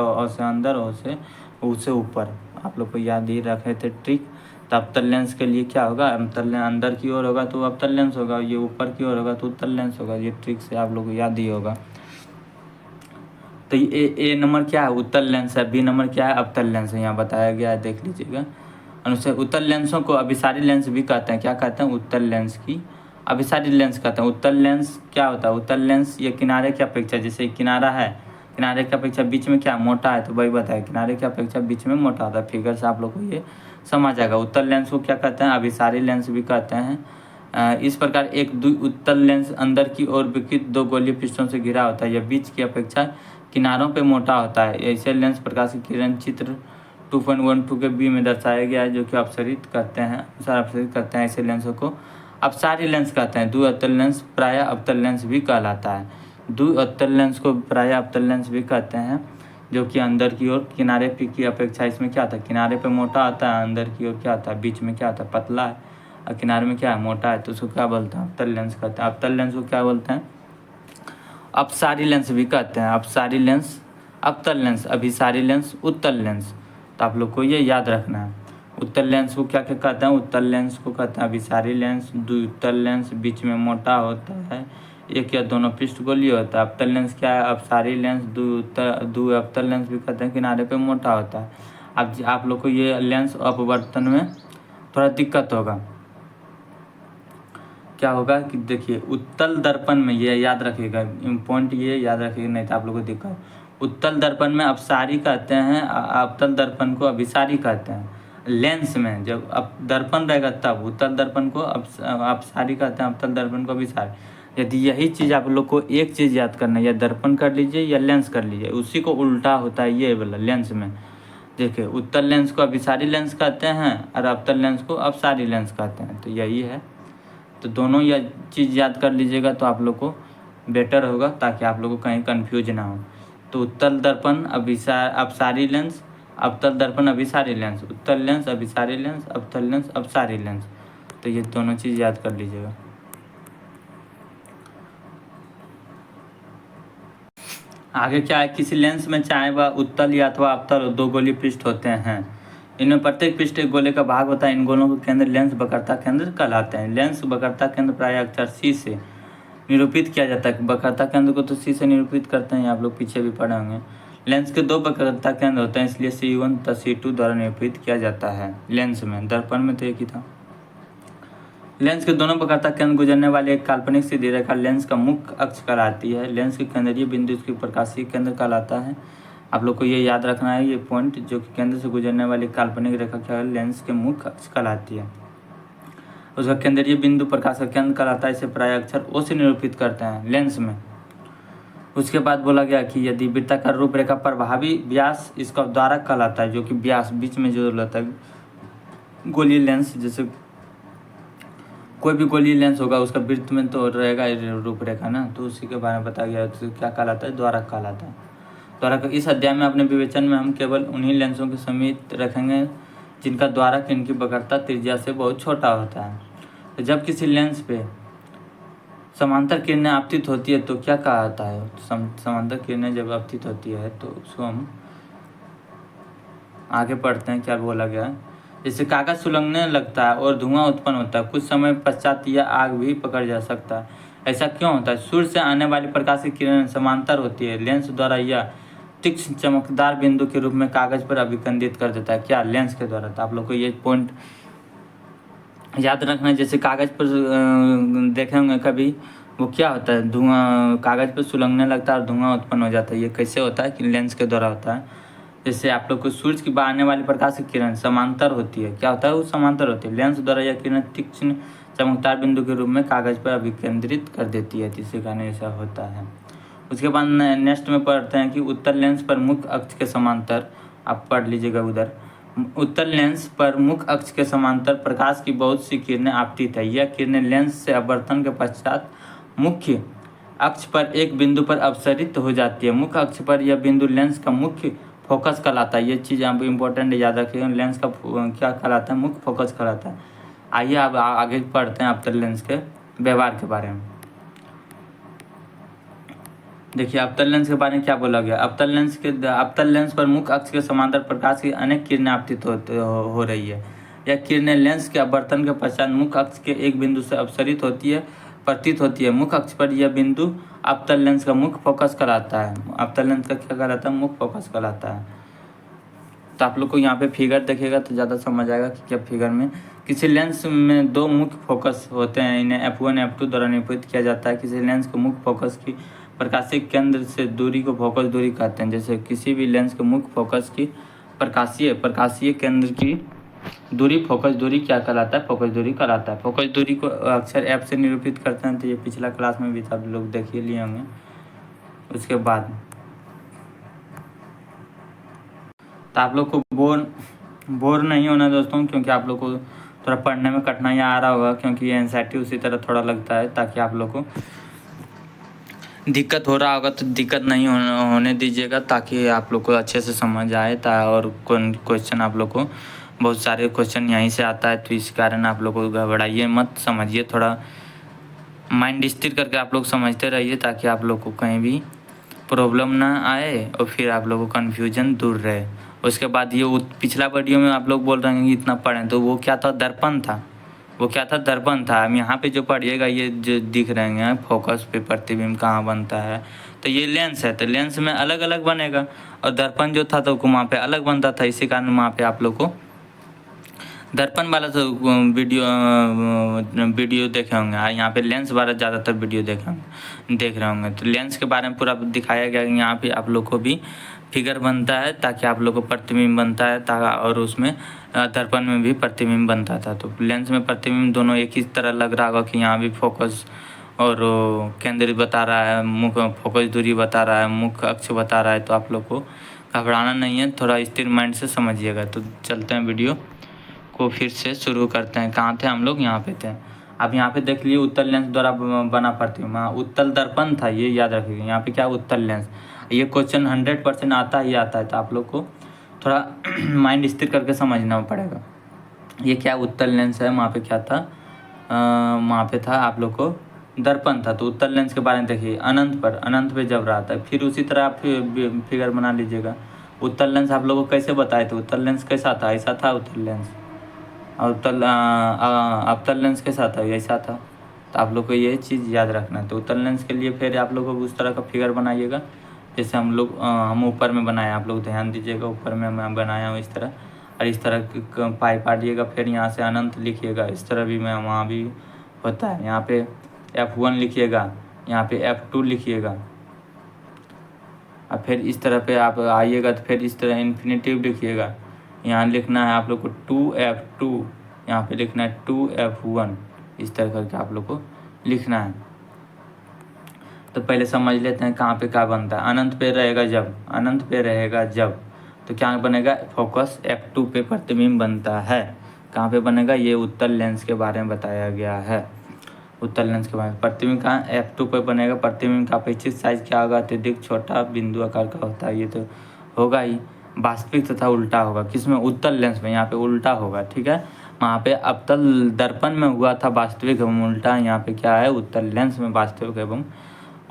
अंदर, और से उससे ऊपर। आप लोग को याद ही रखे थे ट्रिक। तो अवतल लेंस के लिए क्या होगा, अवतल लेंस अंदर की ओर होगा तो अवतल लेंस होगा, ये ऊपर की ओर होगा तो उत्तल लेंस होगा। ये ट्रिक से आप लोग को याद ही होगा। तो ए नंबर क्या है, उत्तल लेंस है। बी नंबर क्या है, अवतल लेंस है, यहाँ बताया गया है, देख लीजिएगा। अनुसार उत्तल लेंसों को अभिसारी लेंस भी कहते हैं। क्या कहते हैं, उत्तल लेंस की अभिसारी लेंस कहते हैं। उत्तल लेंस क्या होता है, उत्तल लेंस ये किनारे की अपेक्षा, जैसे किनारा है, किनारे की अपेक्षा बीच में क्या मोटा है, तो वही बताया, किनारे की अपेक्षा बीच में मोटा होता है। फिगर से आप लोग को ये समझ जाएगा। उत्तल लेंस को क्या कहते हैं, अभिसारी लेंस भी कहते हैं। इस प्रकार एक उत्तल लेंस अंदर की ओर विकृत दो गोलीय पृष्ठों से घिरा होता है। यह बीच की अपेक्षा किनारों पे मोटा होता है। ऐसे लेंस प्रकाश की किरण चित्र 2.12 के बी में दर्शाया गया है, जो कि अपसरित करते हैं। ऐसे लेंसों को अपसारी लेंस कहते हैं। द्विअवतल लेंस प्रायः अवतल लेंस भी कहलाता है। द्विअवतल लेंस को प्रायः अवतल लेंस भी कहते हैं, जो कि अंदर की ओर किनारे की अपेक्षा इसमें क्या होता है, किनारे पे मोटा आता है, अंदर की ओर क्या होता है, बीच में क्या होता है, पतला है, और किनारे में क्या है, मोटा है, तो उसको क्या बोलते हैं, अवतल लेंस कहते हैं। अवतल लेंस को क्या बोलते हैं, अपसारी लेंस भी कहते हैं। अपसारी लेंस, अवतल लेंस, अभिसारी लेंस, उत्तल लेंस। तो आप लोग को ये याद रखना है। उत्तल लेंस को क्या क्या कहते हैं, उत्तल लेंस को कहते हैं अभिसारी लेंस। द्विउत्तल लेंस बीच में मोटा होता है, एक या दोनों पृष्ठ गोलीय होता है। अवतल लेंस क्या है, अपसारी लेंस, द्विअवतल लेंस भी कहते हैं, किनारे पे मोटा होता है। अब आप लोग को ये लेंस अपवर्तन में थोड़ा दिक्कत होगा। क्या होगा कि देखिए, उत्तल दर्पण में, ये याद रखिएगा, पॉइंट ये याद रखिएगा, नहीं तो आप लोगों को दिक्कत। उत्तल दर्पण में अपसारी कहते हैं, अवतल दर्पण को अभिसारी कहते हैं। लेंस में जब अब दर्पण रहेगा तब उत्तल दर्पण को अपसारी कहते हैं, अवतल दर्पण को अभिसारी। यदि यही चीज़ आप लोग को एक चीज़ याद करना है, या दर्पण कर लीजिए या लेंस कर लीजिए, उसी को उल्टा होता है ये वाला लेंस में। देखिए, उत्तल लेंस को अभिसारी लेंस कहते हैं और अवतल लेंस को अपसारी लेंस कहते हैं। तो यही है, तो दोनों यह चीज़ याद कर लीजिएगा तो आप लोग को बेटर होगा, ताकि आप लोग को कहीं कन्फ्यूज ना हो। तो उत्तल दर्पण अपसारी लेंस, अवतल दर्पण अभिसारी लेंस, उत्तल लेंस अभिसारी लेंस, अवतल लेंस अपसारी लेंस। तो ये दोनों चीज़ याद कर लीजिएगा। आगे क्या है, किसी लेंस में चाहे वह उत्तल या अथवा अवतल दो गोलीय पृष्ठ होते हैं। इनमें प्रत्येक पृष्ठ एक गोले का भाग होता है। इन गोलों के केंद्र लेंस वक्रता केंद्र कहलाते हैं। लेंस वक्रता केंद्र प्रायः अक्षर सी से निरूपित किया जाता है। वक्रता केंद्र को तो सी से निरूपित करते हैं, आप लोग पीछे भी पढ़े होंगे। लेंस के दो वक्रता केंद्र होते हैं, इसलिए C1 तथा C2 द्वारा निरूपित किया जाता है। लेंस में, दर्पण में तो एक ही था। लेंस के दोनों वक्रता केंद्र गुजरने वाली एक काल्पनिक सीधी रेखा लेंस का मुख्य अक्ष कहलाती है। लेंस के केंद्रीय बिंदु इसकी प्रकाशीय केंद्र कहलाता है। आप लोग को ये याद रखना है, ये पॉइंट, जो कि केंद्र से गुजरने वाली काल्पनिक रेखा क्या है, लेंस के मुख्य अक्ष कहलाती है। उसका केंद्रीय बिंदु प्रकाश का केंद्र कहलाता है। इसे प्राय अक्षर O से निरूपित करते हैं लेंस में। उसके बाद बोला गया कि यदि वृत्ताकार रूपरेखा प्रभावी व्यास इसका द्वारक कहलाता है, जो कि व्यास बीच में जो रहता है गोलीय लेंस, जैसे कोई भी गोलीय लेंस होगा उसका वृत्त में तो रहेगा रूपरेखा ना, तो उसी के बारे में बताया गया है। तो क्या कहलाता है, द्वारक कहलाता है। द्वारक इस अध्याय में अपने विवेचन में हम केवल उन्हीं लेंसों के समीप रखेंगे जिनका द्वारक इनकी वक्रता त्रिज्या से बहुत छोटा होता है। तो जब किसी लेंस पे समांतर किरणें आपतित होती है तो क्या कहा जाता है, समांतर किरणें जब आपतित होती है तो उसको हम आगे पढ़ते हैं, क्या बोला गया है। जैसे कागज सुलगने लगता है और धुआं उत्पन्न होता है, कुछ समय पश्चात यह आग भी पकड़ जा सकता है। ऐसा क्यों होता है, सूर्य से आने वाली प्रकाश की किरणें समांतर होती है। लेंस द्वारा यह तीक्ष्ण चमकदार बिंदु के रूप में कागज पर अभिकेंद्रित कर देता है। क्या, लेंस के द्वारा। तो आप लोग को ये पॉइंट याद रखना है। जैसे कागज पर देखे होंगे कभी, वो क्या होता है, धुआं कागज पर सुलगने लगता है और धुआं उत्पन्न हो जाता है। ये कैसे होता है कि लेंस के द्वारा होता है। जैसे आप लोग को सूर्य की आने वाली प्रकाश की किरण समांतर होती है, क्या होता है, वो समांतर होती है। लेंस द्वारा यह किरण तीक्ष्ण चमकदार बिंदु के रूप में कागज पर अभिकेंद्रित कर देती है, जिसके कारण ऐसा होता है। उसके बाद नेक्स्ट में पढ़ते हैं कि उत्तल लेंस पर मुख्य अक्ष के समांतर, आप पढ़ लीजिएगा उधर, उत्तल लेंस पर मुख्य अक्ष के समांतर प्रकाश की बहुत सी किरणें आपतित है। यह किरणें लेंस से अपवर्तन के पश्चात मुख्य अक्ष पर एक बिंदु पर अपसरित हो जाती है। मुख्य अक्ष पर यह बिंदु लेंस का मुख्य फोकस कहलाता है। ये चीज़ आप इंपॉर्टेंट याद रखिएगा, लेंस का क्या कहलाता है, मुख्य फोकस कहलाता है। आइए अब आगे पढ़ते हैं अवतल लेंस के व्यवहार के बारे में। देखिए अवतल लेंस के बारे में क्या बोला गया। अवतल लेंस पर मुख्य अक्ष के समांतर प्रकाश की अनेक किरणें आपतित हो रही है। यह किरणें लेंस के अपवर्तन के पश्चात मुख्य अक्ष के एक बिंदु से अपसरित प्रतीत होती है। मुख्य अक्ष पर यह बिंदु अवतल लेंस का मुख्य फोकस कहलाता है। अवतल लेंस का क्या कहलाता है, मुख्य फोकस कहलाता है। तो आप लोग को यहाँ पे फिगर देखिएगा तो ज़्यादा समझ आएगा कि क्या फिगर में किसी लेंस में दो मुख्य फोकस होते हैं। इन्हें F1 F2 द्वारा निरूपित किया जाता है। किसी लेंस के मुख्य फोकस की प्रकाशीय केंद्र से दूरी को फोकस दूरी कहते हैं। जैसे किसी भी लेंस के मुख्य फोकस की प्रकाशीय केंद्र की दूरी फोकस दूरी क्या कहलाता है, फोकस दूरी कहलाता है। फोकस दूरी को अक्सर F से निरूपित करते हैं। तो ये पिछला क्लास में भी आप लोग देख ही लिए होंगे। उसके बाद तो आप लोग को बोर नहीं होना दोस्तों, क्योंकि आप लोग को थोड़ा पढ़ने में कठिनाई आ रहा होगा, क्योंकि ये एनसीईआरटी उसी तरह थोड़ा लगता है। ताकि आप लोग को दिक्कत हो रहा होगा तो दिक्कत नहीं होने दीजिएगा, ताकि आप लोग को अच्छे से समझ आए। और क्वेश्चन आप लोग को बहुत सारे क्वेश्चन यहीं से आता है, तो इस कारण आप लोग को घबराइए मत, समझिए, थोड़ा माइंड स्थिर करके आप लोग समझते रहिए, ताकि आप लोग को कहीं भी प्रॉब्लम ना आए और फिर आप लोग को कन्फ्यूजन दूर रहे। उसके बाद ये पिछला वीडियो में आप लोग बोल रहे हैं कि इतना पढ़ें, तो वो क्या था, दर्पण था। वो क्या था, दर्पण था। हम यहाँ पे जो पढ़िएगा ये जो दिख रहे हैं फोकस पे प्रतिबिंब कहाँ बनता है, तो ये लेंस है। तो लेंस में अलग अलग बनेगा, और दर्पण जो था तो वहाँ पे अलग बनता था। इसी कारण वहाँ पे आप लोग को दर्पण वाला तो वीडियो देखे होंगे। यहाँ पे लेंस वाला ज़्यादातर वीडियो देख रहे होंगे। तो लेंस के बारे में पूरा दिखाया गया। यहाँ पे आप लोग को भी फिगर बनता है, ताकि आप लोग को प्रतिबिंब बनता है, और उसमें दर्पण में भी प्रतिबिंब बनता था। तो लेंस में प्रतिबिंब दोनों एक ही तरह लग रहा होगा कि यहाँ भी फोकस और केंद्र बता रहा है, मुख्य फोकस दूरी बता रहा है, मुख्य अक्ष बता रहा है। तो आप लोग को घबराना नहीं है, थोड़ा स्थिर माइंड से समझिएगा। तो चलते हैं वीडियो को फिर से शुरू करते हैं। कहाँ थे हम लोग, यहाँ पे थे। अब यहाँ पे देख लिए उत्तल लेंस द्वारा बना प्रतिबिंब, उत्तल दर्पण था, ये याद रखिएगा। यहाँ पे क्या, उत्तल लेंस। ये क्वेश्चन 100% आता ही आता है। तो आप लोग को थोड़ा माइंड स्थिर करके समझना पड़ेगा। ये क्या उत्तल लेंस है, वहाँ पे क्या था, वहाँ पे था आप लोग को दर्पण था। तो उत्तल लेंस के बारे में देखिए, अनंत पे जब रहा था। फिर उसी तरह आप फिगर बना लीजिएगा। उत्तल लेंस आप लोगों को कैसे बताए थे, उत्तल लेंस कैसा था, ऐसा था उत्तल लेंस। और अवतल लेंस के साथ है, ऐसा था। तो आप लोग को ये चीज़ याद रखना है। तो उत्तल लेंस के लिए फिर आप लोग को उस तरह का फिगर बनाइएगा, जैसे हम ऊपर में बनाए। आप लोग ध्यान दीजिएगा, ऊपर में मैं बनाया हूँ इस तरह, और इस तरह पाई काटिएगा। फिर यहाँ से अनंत लिखिएगा। इस तरह भी मैं वहाँ भी होता है। यहाँ पे F1 लिखिएगा, यहाँ पे F2 लिखिएगा, और फिर इस तरह पे आप आइएगा तो फिर इस तरह इन्फिनेटिव लिखिएगा। यहाँ लिखना है आप लोग को 2F2, यहाँ पे लिखना है 2F1। इस तरह करके आप लोग को लिखना है। तो पहले समझ लेते हैं कहाँ पे क्या बनता है। अनंत पे रहेगा जब, तो क्या बनेगा, फोकस F2 पे प्रतिबिंब बनता है। कहाँ पे बनेगा, ये उत्तल लेंस के बारे में बताया गया है। उत्तल लेंस के बारे में प्रतिबिंब कहाँ F2 पे बनेगा। प्रतिबिंब का अपेक्षित साइज क्या होगा, अत्यधिक छोटा बिंदु आकार का होता है। ये तो होगा ही। वास्तविक तथा उल्टा होगा, किसमें, उत्तल लेंस में। यहाँ पे उल्टा होगा, ठीक है। वहाँ पे अवतल दर्पण में हुआ था वास्तविक एवं उल्टा, यहाँ पे क्या है, उत्तल लेंस में वास्तविक एवं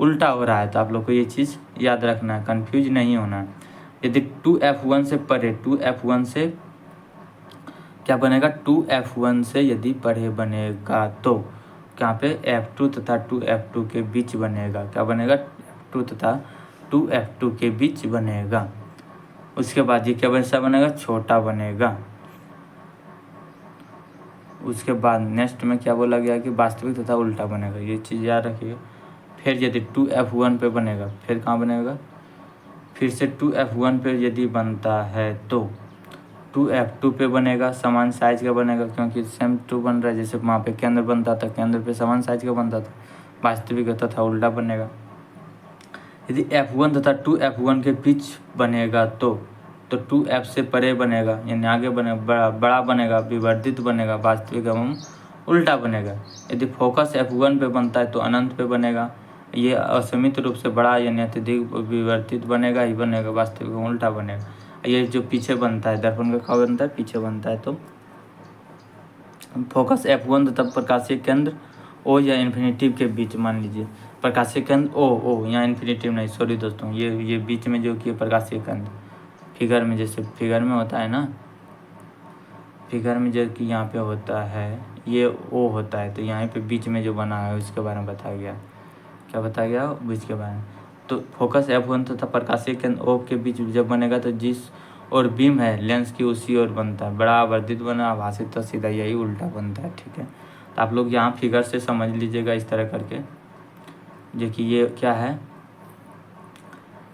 उल्टा हो रहा है। तो आप लोग को ये चीज़ याद रखना है, कन्फ्यूज नहीं होना है। यदि 2F1 से परे, 2F1 से क्या बनेगा, 2F1 से यदि परे बनेगा तो यहाँ पे F2 तथा 2F2 के बीच बनेगा। क्या बनेगा, F2 तथा 2F2 के बीच बनेगा। उसके बाद ये क्या वैसा बनेगा, छोटा बनेगा। उसके बाद नेक्स्ट में क्या बोला गया कि वास्तविक तथा उल्टा बनेगा। ये चीज़ याद रखिए। फिर यदि 2F1 पे बनेगा, फिर कहाँ बनेगा, फिर से 2F1 पे यदि बनता है तो 2F2 पे बनेगा। समान साइज का बनेगा, क्योंकि सेम 2 बन रहा है। जैसे वहाँ पे केंद्र बनता था, केंद्र पे समान साइज का बनता था। वास्तविक तथा उल्टा बनेगा। यदि F1 तथा 2F1 के बीच बनेगा तो तो 2f से परे बनेगा, यानी आगे बनेगा, बड़ा बनेगा, विवर्धित बनेगा, वास्तविक एवं उल्टा बनेगा। यदि फोकस f1 पे बनता है तो अनंत पे बनेगा, ये असीमित रूप से बड़ा यानी अत्यधिक विवर्तित बनेगा ही बनेगा, वास्तविक एवं उल्टा बनेगा। ये जो पीछे बनता है दर्पण का कहाँ बनता है, पीछे बनता है। तो फोकस f1 तथा प्रकाशीय केंद्र O या इन्फिनेटिव के बीच, मान लीजिए प्रकाशीय केंद्र O यहाँ इन्फिनेटिव नहीं, सॉरी दोस्तों, ये बीच में जो कि प्रकाशीय केंद्र फिगर में, जैसे फिगर में होता है ना, फिगर में जो कि यहाँ पे होता है ये O होता है, तो यहाँ पे बीच में जो बना है उसके बारे में बताया गया। क्या बताया गया, बीच के बारे में। तो फोकस f1 तथा प्रकाशीय केंद्र O के बीच जब बनेगा तो जिस और बीम है लेंस की उसी ओर बनता है, बड़ा वर्धित बना, आभासित तो सीधा यही उल्टा बनता है। ठीक है, तो आप लोग यहाँ फिगर से समझ लीजिएगा इस तरह करके। जो कि ये क्या है,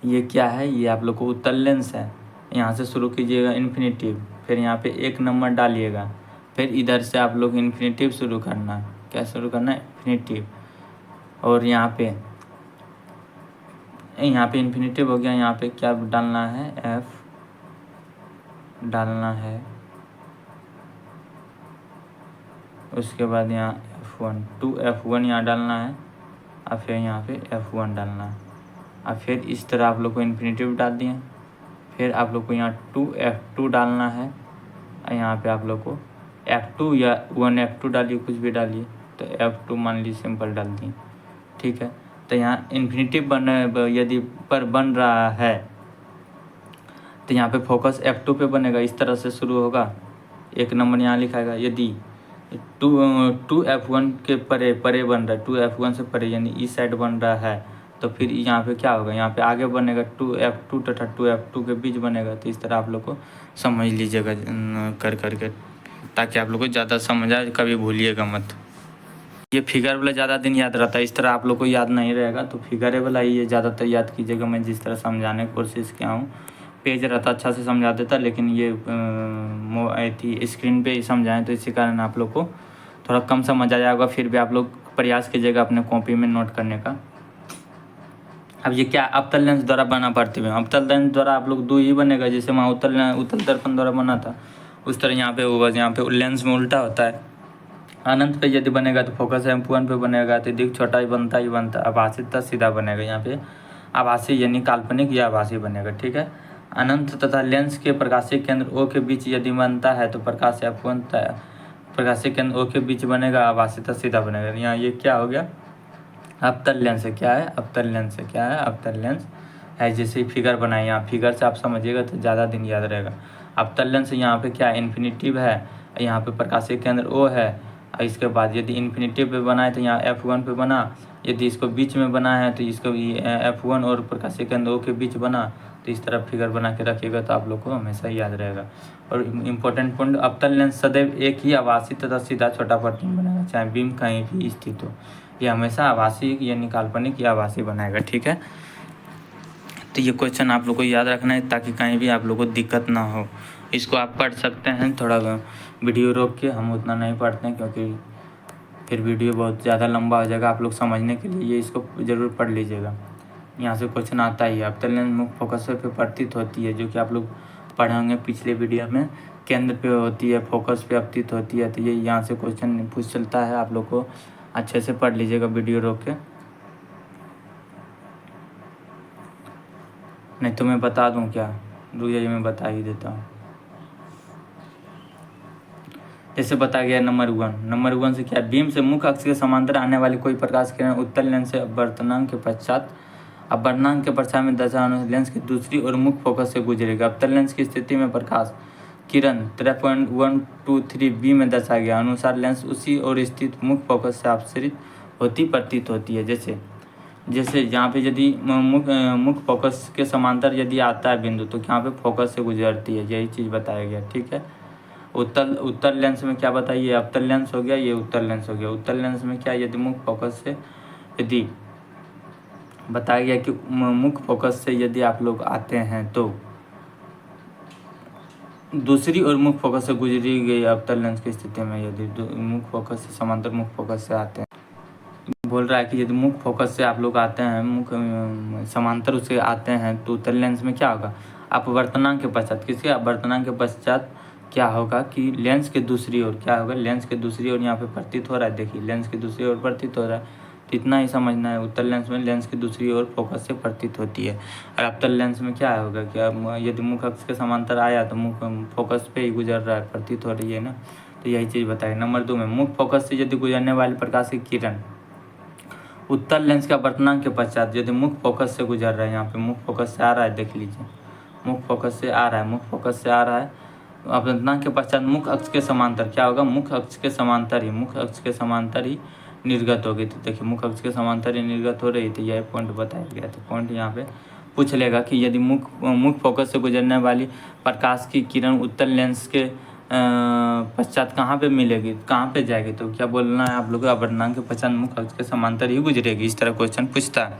ये क्या है, ये आप लोग को उत्तल लेंस है। यहाँ से शुरू कीजिएगा इन्फिनेटिव, फिर यहाँ पे 1 नंबर डालिएगा, फिर इधर से आप लोग इन्फिनेटिव शुरू करना। क्या शुरू करना है, इन्फिनेटिव। और यहाँ पे इन्फिनेटिव हो गया, यहाँ पे क्या डालना है, f डालना है, उसके बाद यहाँ f1 2f1 यहाँ डालना है, और फिर यहाँ पे f1 डालना है, और फिर इस तरह आप लोग को इन्फिनेटिव डाल दिए। फिर आप लोग को यहाँ 2f2 डालना है, और यहाँ पे आप लोग को f2 या 1f2 डालिए, कुछ भी डालिए, तो f2 मान लीजिए सिंपल डाल दिए। ठीक है, तो यहाँ इन्फिनेटिव यदि पर बन रहा है तो यहाँ पे फोकस f2 पे बनेगा, इस तरह से शुरू होगा, 1 नंबर यहाँ लिखाएगा। यदि 2f1 के परे बन रहा है, 2f1 से परे यानी इस साइड बन रहा है, तो फिर यहाँ पे क्या होगा, यहाँ पे आगे बनेगा 2f2 तथा 2f2 के बीच बनेगा। तो इस तरह आप लोग को समझ लीजिएगा कर करके, ताकि आप लोग को ज़्यादा समझ आए, कभी भूलिएगा मत। ये फिगर वाला ज़्यादा दिन याद रहता है, इस तरह आप लोग को याद नहीं रहेगा, तो फिगर वाला ही ये ज़्यादातर याद कीजिएगा। मैं जिस तरह समझाने की कोशिश किया हूँ, पेज रहता अच्छा से समझा देता, लेकिन ये थी स्क्रीन पे ही समझाएं, तो इसी कारण आप लोग को थोड़ा कम समझ आ जाएगा। फिर भी आप लोग प्रयास कीजिएगा अपने कॉपी में नोट करने का। अब ये क्या, अवतल लेंस द्वारा बना प्रतिबिंब, अवतल लेंस द्वारा आप लोग 2 ही बनेगा, जैसे वहाँ उत्तल दर्पण द्वारा बना था, उस तरह यहाँ पे होगा। यहाँ पे लेंस में उल्टा होता है। अनंत पे यदि बनेगा तो फोकस f1 पे बनेगा, तो दिख छोटा ही बनता ही बनता, आभासी तथा सीधा बनेगा। यहाँ पे आभासी यानी काल्पनिक या आभासी बनेगा। ठीक है, अनंत तथा लेंस के प्रकाशीय केंद्र O के बीच यदि बनता है तो प्रकाश f1 प्रकाशीय केंद्र O के बीच बनेगा, आभासी तथा सीधा बनेगा। यहाँ ये क्या हो गया, अवतल लेंस है। क्या है, अवतल लेंस है। क्या है, अवतल लेंस है। जैसे ही फिगर बनाए, यहाँ फिगर से आप समझिएगा तो ज़्यादा दिन याद रहेगा। अवतल लेंस यहाँ पे क्या इन्फिनेटिव है, यहाँ पे प्रकाशीय केंद्र O है। इसके बाद यदि इन्फिनेटिव पे बना है तो यहाँ f1 पे बना, यदि इसको बीच में बना है तो इसको f1 और प्रकाशीय केंद्र O के बीच बना। तो इस तरह फिगर बना के रखिएगा तो आप लोग को हमेशा याद रहेगा। और इम्पोर्टेंट पॉइंट, अवतल लेंस सदैव एक ही आभासी तथा सीधा छोटा प्रतिबिंब बनाएगा, चाहे बीम कहीं भी स्थित हो। ये हमेशा आभासी यानी काल्पनिक या आभासी बनाएगा। ठीक है, तो ये क्वेश्चन आप लोग को याद रखना है, ताकि कहीं भी आप लोग को दिक्कत ना हो। इसको आप पढ़ सकते हैं, थोड़ा वीडियो रोक के, हम उतना नहीं पढ़ते हैं क्योंकि फिर वीडियो बहुत ज़्यादा लंबा हो जाएगा। आप लोग समझने के लिए ये इसको ज़रूर पढ़ लीजिएगा। यहाँ से क्वेश्चन आता ही है। अवतल लेंस मुख्य फोकस पे प्रतीत होती है, जो कि आप लोग पढ़ेंगे पिछले वीडियो में, केंद्र पे होती है, फोकस पे प्रतीत होती है। तो ये यहाँ से क्वेश्चन पूछ चलता है, आप लोग को अच्छे से पढ़ लीजिएगा वीडियो रोक के। नहीं तो मैं बता दूं क्या, रुकिए मैं बता ही देता हूँ। जैसे बताया गया नंबर 1 से क्या, बीम से मुख्य अक्ष के समांतर आने वाली कोई प्रकाश किरण उत्तल लेंस से अपवर्तनांक के पश्चात अपवर्तनांक के परछाई में दशा लेंस की दूसरी और मुख्य फोकस से गुजरेगा। अवतल लेंस की स्थिति में प्रकाश किरण 3.123 बी में दर्शाया गया अनुसार लेंस उसी और स्थित मुख्य फोकस से अपसरित होती प्रतीत होती है। जैसे यहाँ पे यदि मुख्य फोकस के समांतर यदि आता है बिंदु, तो यहाँ पे फोकस से गुजरती है, यही चीज़ बताया गया। ठीक है, उत्तल लेंस में क्या बताइए, अवतल लेंस हो गया, ये उत्तल लेंस हो गया। उत्तल लेंस में क्या, यदि मुख्य फोकस से यदि बताया गया कि मुख्य फोकस से यदि आप लोग आते हैं तो दूसरी और मुख्य फोकस से गुजरी गई अवतल लेंस की स्थिति में, यदि मुख्य फोकस से समांतर मुख्य फोकस से आते हैं, बोल रहा है कि यदि मुख्य फोकस से आप लोग आते हैं, मुख्य समांतर उससे आते हैं, तो उत्तल लेंस में क्या होगा, अपवर्तनांक के पश्चात, किसके अपवर्तनांक के पश्चात क्या होगा कि लेंस के दूसरी ओर क्या होगा, लेंस के दूसरी ओर यहाँ पे प्रतीत हो रहा है, देखिए लेंस की दूसरी ओर प्रतीत हो रहा है, तो इतना ही समझना है। उत्तल लेंस में लेंस की दूसरी ओर फोकस से प्रतीत होती है। और अवतल लेंस में क्या होगा कि यदि मुख्य अक्ष के समांतर आया तो मुख्य फोकस पे ही गुजर रहा है, प्रतीत हो रही है ना, तो यही चीज़ बताइए। नंबर 2 में मुख्य फोकस से यदि गुजरने वाली प्रकाश की किरण उत्तल लेंस के अपवर्तनांक के पश्चात यदि मुख्य फोकस से गुजर रहा है, यहाँ पे मुख्य फोकस से आ रहा है, देख लीजिए मुख्य फोकस से आ रहा है, मुख्य फोकस से आ रहा है, अपवर्तनांक के पश्चात मुख्य अक्ष के समांतर क्या होगा, मुख्य अक्ष के समांतर ही, मुख्य अक्ष के समांतर ही निर्गत होगी। तो देखिए मुख्य अक्ष के समांतर ही निर्गत हो रही, तो यह पॉइंट बताया गया। तो पॉइंट यहाँ पे पूछ लेगा कि यदि मुख्य फोकस से गुजरने वाली प्रकाश की किरण उत्तल लेंस के पश्चात कहाँ पे मिलेगी, कहाँ पे जाएगी, तो क्या बोलना है आप लोग को, अपवर्तनांक के पश्चात मुख्य अक्ष के समांतर ही गुजरेगी, इस तरह क्वेश्चन पूछता है।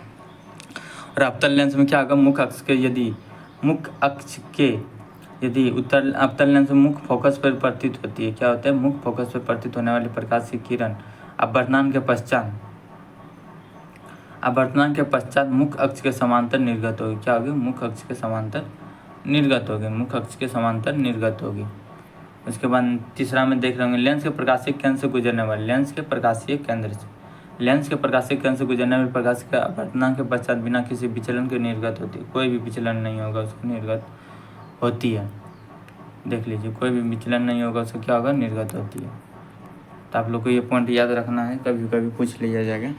और अवतल लेंस में क्या होगा, मुख्य अक्ष के यदि अवतल लेंस में मुख्य फोकस पर प्रतीत होती है, क्या होता है, मुख्य फोकस पर प्रतीत होने वाली प्रकाश की किरण अपवर्तनांक के पश्चात मुख्य अक्ष के समांतर निर्गत होगी, क्या होगी, मुख्य अक्ष के समांतर निर्गत होगी, मुख्य अक्ष के समांतर निर्गत होगी। उसके बाद तीसरा में देख रहे होंगे लेंस के प्रकाशीय केंद्र से गुजरने वाले, लेंस के प्रकाशीय केंद्र से गुजरने वाले प्रकाश के अपवर्तनांक के पश्चात बिना किसी विचलन के निर्गत होती है, कोई भी विचलन नहीं होगा उसको निर्गत होती है, देख लीजिए कोई भी विचलन नहीं होगा उसको क्या होगा, निर्गत होती है। तो आप लोग को ये पॉइंट याद रखना है, कभी कभी पूछ लिया जाएगा।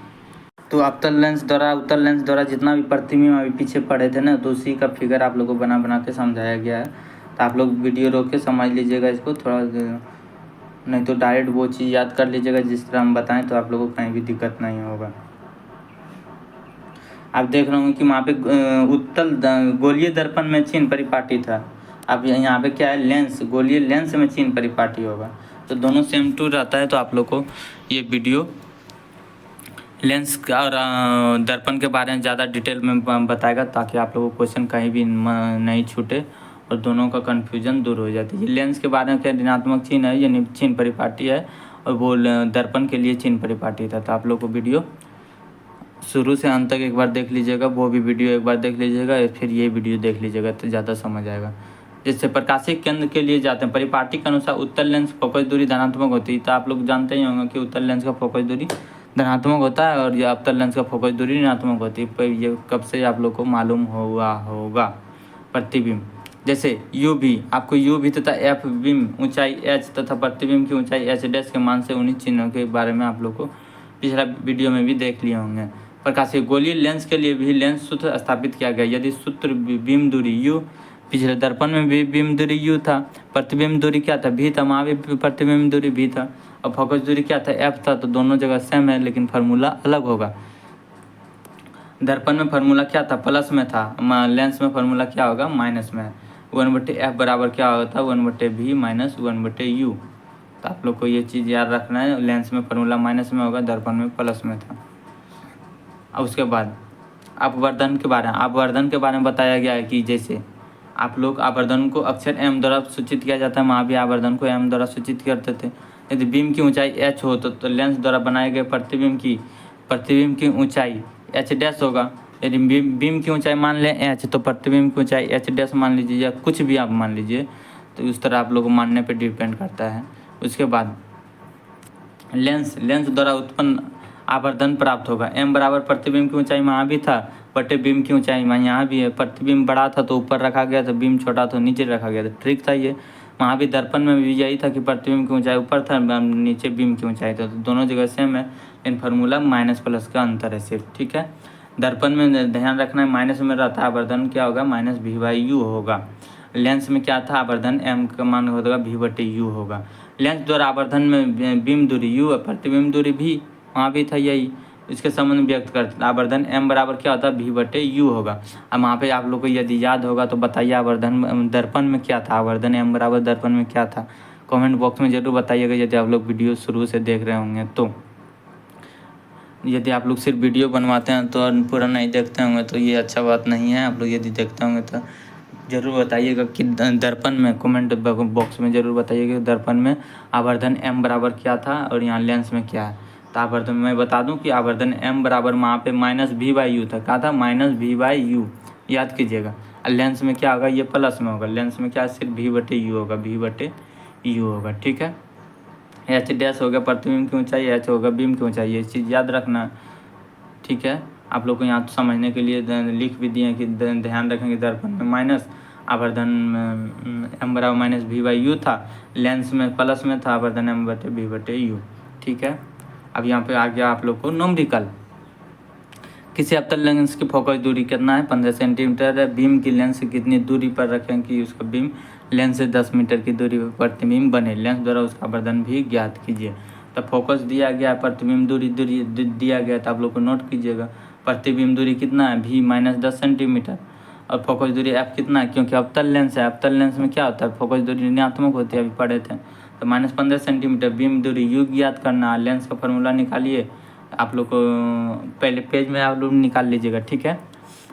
तो अवतल लेंस द्वारा उत्तल लेंस द्वारा जितना भी प्रतिबिंब अभी पीछे पढ़े थे ना, तो उसी का फिगर आप लोग को बना के समझाया गया है। तो आप लोग वीडियो रोक के समझ लीजिएगा इसको थोड़ा, नहीं तो डायरेक्ट वो चीज़ याद कर लीजिएगा जिस तरह हम बताएं, तो आप लोगों को कहीं भी दिक्कत नहीं होगा। आप देख रहे होंगे कि वहाँ पे उत्तल गोलीय दर्पण में चिन्ह परिपाटी था। अब यहाँ पे क्या है, लेंस, गोलीय लेंस में चिन्ह परिपाटी होगा, तो दोनों सेम टू रहता है। तो आप लोग को ये वीडियो लेंस और दर्पण के बारे में ज़्यादा डिटेल में बताएगा, ताकि आप लोगों को क्वेश्चन कहीं भी नहीं छूटे और दोनों का कन्फ्यूजन दूर हो जाती है। लेंस के बारे में क्या ऋणात्मक चिन्ह है, यानी चिन्ह परिपाटी है, और वो दर्पण के लिए चिन्ह परिपाटी था। तो आप लोग को वीडियो शुरू से अंत तक एक बार देख लीजिएगा, वो भी वीडियो एक बार देख लीजिएगा, फिर ये वीडियो देख लीजिएगा, तो ज़्यादा समझ आएगा। जिससे प्रकाशिक केंद्र के लिए जाते हैं, परिपाटी के अनुसार उत्तल लेंस फोकस दूरी धनात्मक होती है। तो आप लोग जानते ही होंगे कि उत्तल लेंस का फोकस दूरी धनात्मक होता है और ये अवतल लेंस का फोकस दूरी ऋणात्मक होती है। पर ये कब से आप लोग को मालूम हुआ होगा, प्रतिबिंब जैसे यू भी, आपको यू भी तथा एफ बिंब ऊंचाई h तथा प्रतिबिंब की ऊंचाई h डैश के मान से उन्हीं चिन्हों के बारे में आप लोग को पिछला वीडियो में भी देख लिए होंगे। प्रकाशीय गोलीय लेंस के लिए भी लेंस सूत्र स्थापित किया गया। यदि सूत्र बीम दूरी u, पिछले दर्पण में भी बीम दूरी u था, प्रतिबिंब दूरी क्या था, v था, वहाँ भी प्रतिबिंब दूरी v था, और फोकस दूरी क्या था, f था। तो दोनों जगह सेम है, लेकिन फार्मूला अलग होगा। दर्पण में फार्मूला क्या था, प्लस में था, लेंस में फार्मूला क्या होगा, माइनस में। 1/f बराबर क्या होता है, 1/v माइनस 1/u। तो आप लोग को ये चीज़ याद रखना है, लेंस में फार्मूला माइनस में होगा, दर्पण में प्लस में था। अब उसके बाद अपवर्धन के बारे में बताया गया है कि जैसे आप लोग आवर्धन को अक्षर m द्वारा सूचित किया जाता है, वहाँ भी आवर्धन को m द्वारा सूचित करते थे। यदि बीम की ऊंचाई h हो तो लेंस द्वारा बनाए गए प्रतिबिंब की ऊंचाई h डैश होगा। यदि बीम की ऊंचाई मान लें h, तो प्रतिबिंब की ऊंचाई h डैश मान लीजिए, या कुछ भी आप मान लीजिए, तो उस तरह आप लोग को मानने पर डिपेंड करता है। उसके बाद लेंस द्वारा उत्पन्न आवर्धन प्राप्त होगा। m बराबर प्रतिबिंब की ऊंचाई वहाँ भी था, बटे बीम की ऊंचाई यहाँ भी है। प्रतिबिंब बड़ा था तो ऊपर रखा गया था, बीम छोटा तो नीचे रखा गया था, ट्रिक था ये। वहाँ भी दर्पण में भी यही था कि प्रतिबिंब की ऊंचाई ऊपर था, नीचे बीम की ऊंचाई था, तो दोनों जगह सेम है, लेकिन फार्मूला माइनस प्लस का अंतर है सिर्फ, ठीक है। दर्पण में ध्यान रखना है, माइनस में रहता है आवर्धन क्या होगा, -v/u होगा। लेंस में क्या था, आवर्धन m का मान होगा v/u होगा। लेंस द्वारा आवर्धन में बीम दूरी u और प्रतिबिंब दूरी v, वहाँ भी था यही। इसके संबंध व्यक्त करते हैं, आवर्धन m बराबर क्या होता है, v/u होगा। अब वहाँ पे आप लोग को यदि याद होगा तो बताइए आवर्धन दर्पण में क्या था, आवर्धन m बराबर दर्पण में क्या था, कमेंट बॉक्स में ज़रूर बताइएगा यदि आप लोग वीडियो शुरू से देख रहे होंगे तो। यदि आप लोग सिर्फ वीडियो बनवाते हैं तो पूरा नहीं देखते होंगे तो ये अच्छा बात नहीं है। आप लोग यदि देखते होंगे तो ज़रूर बताइएगा कि दर्पण में, कमेंट बॉक्स में ज़रूर बताइएगा दर्पण में आवर्धन m बराबर क्या था और यहाँ लेंस में क्या है। तो आवर्धन मैं बता दूं कि आवर्धन m बराबर वहाँ पे -v/u था, क्या था, -v/u, याद कीजिएगा। लेंस में क्या होगा, ये प्लस में होगा, लेंस में क्या सिर्फ v बटे यू होगा, v बटे यू होगा। ठीक है, एच डैश हो गया प्रतिबिंब की ऊंचाई, एच होगा बीम की ऊंचाई, ये चीज़ याद रखना। ठीक है, आप लोग को यहाँ समझने के लिए लिख भी दिए कि ध्यान रखेंगे दर्पण में माइनस, आवर्धन एम बराबर माइनस वी बाई यू था, लेंस में प्लस में था आवर्धन एम बटे वी बटे यू। ठीक है, अब यहाँ पे आ गया आप लोग को न्यूमेरिकल। किसी अवतल लेंस की फोकस दूरी कितना है, 15 सेंटीमीटर है। बीम की लेंस से कितनी दूरी पर रखें कि उसका बीम लेंस से 10 मीटर की दूरी पर प्रतिबिंब बने, लेंस द्वारा उसका आवर्धन भी ज्ञात कीजिए। तो फोकस दिया गया, प्रतिबिंब दूरी दिया गया, तो आप लोग को नोट कीजिएगा। प्रतिबिंब दूरी कितना है, v माइनस 10 सेंटीमीटर, और फोकस दूरी f कितना है, क्योंकि अवतल लेंस है, अवतल लेंस में क्या होता है, फोकस दूरी ऋणात्मक होती है, अभी पढ़े थे। तो माइनस 15 सेंटीमीटर। बीम दूरी u ज्ञात करना है, लेंस का फॉर्मूला निकालिए, आप लोग को पहले पेज में आप लोग निकाल लीजिएगा। ठीक है,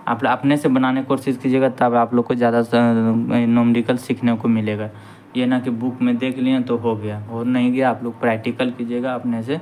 आप अपने से बनाने की कोशिश कीजिएगा, तब आप लोग को ज़्यादा न्यूमेरिकल सीखने को मिलेगा। ये ना कि बुक में देख लिए तो हो गया, हो नहीं गया, आप लोग प्रैक्टिकल कीजिएगा, अपने से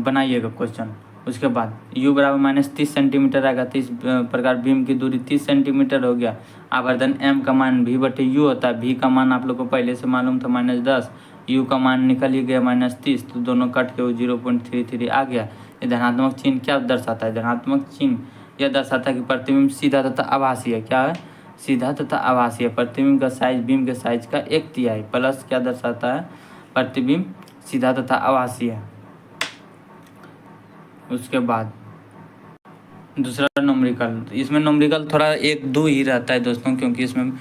बनाइएगा क्वेश्चन। उसके बाद u बराबर माइनस 30 सेंटीमीटर आएगा, तो इस प्रकार बीम की दूरी 30 सेंटीमीटर हो गया। आवर्धन m का मान v बटे यू होता है, v का मान आप लोग को पहले से मालूम था -10, u का मान निकल ही गया -30, तो दोनों कट के वो 0.33 आ गया। ये धनात्मक चिन्ह क्या दर्शाता है, धनात्मक चिन्ह यह दर्शाता है कि प्रतिबिंब सीधा तथा आभासी है। क्या है, सीधा तथा आभासी है। प्रतिबिंब का साइज बीम के साइज का 1/3। प्लस क्या दर्शाता है, प्रतिबिंब सीधा तथा आभासी है। उसके बाद दूसरा न्यूमेरिकल, इसमें न्यूमेरिकल थोड़ा 1-2 ही रहता है दोस्तों, क्योंकि इसमें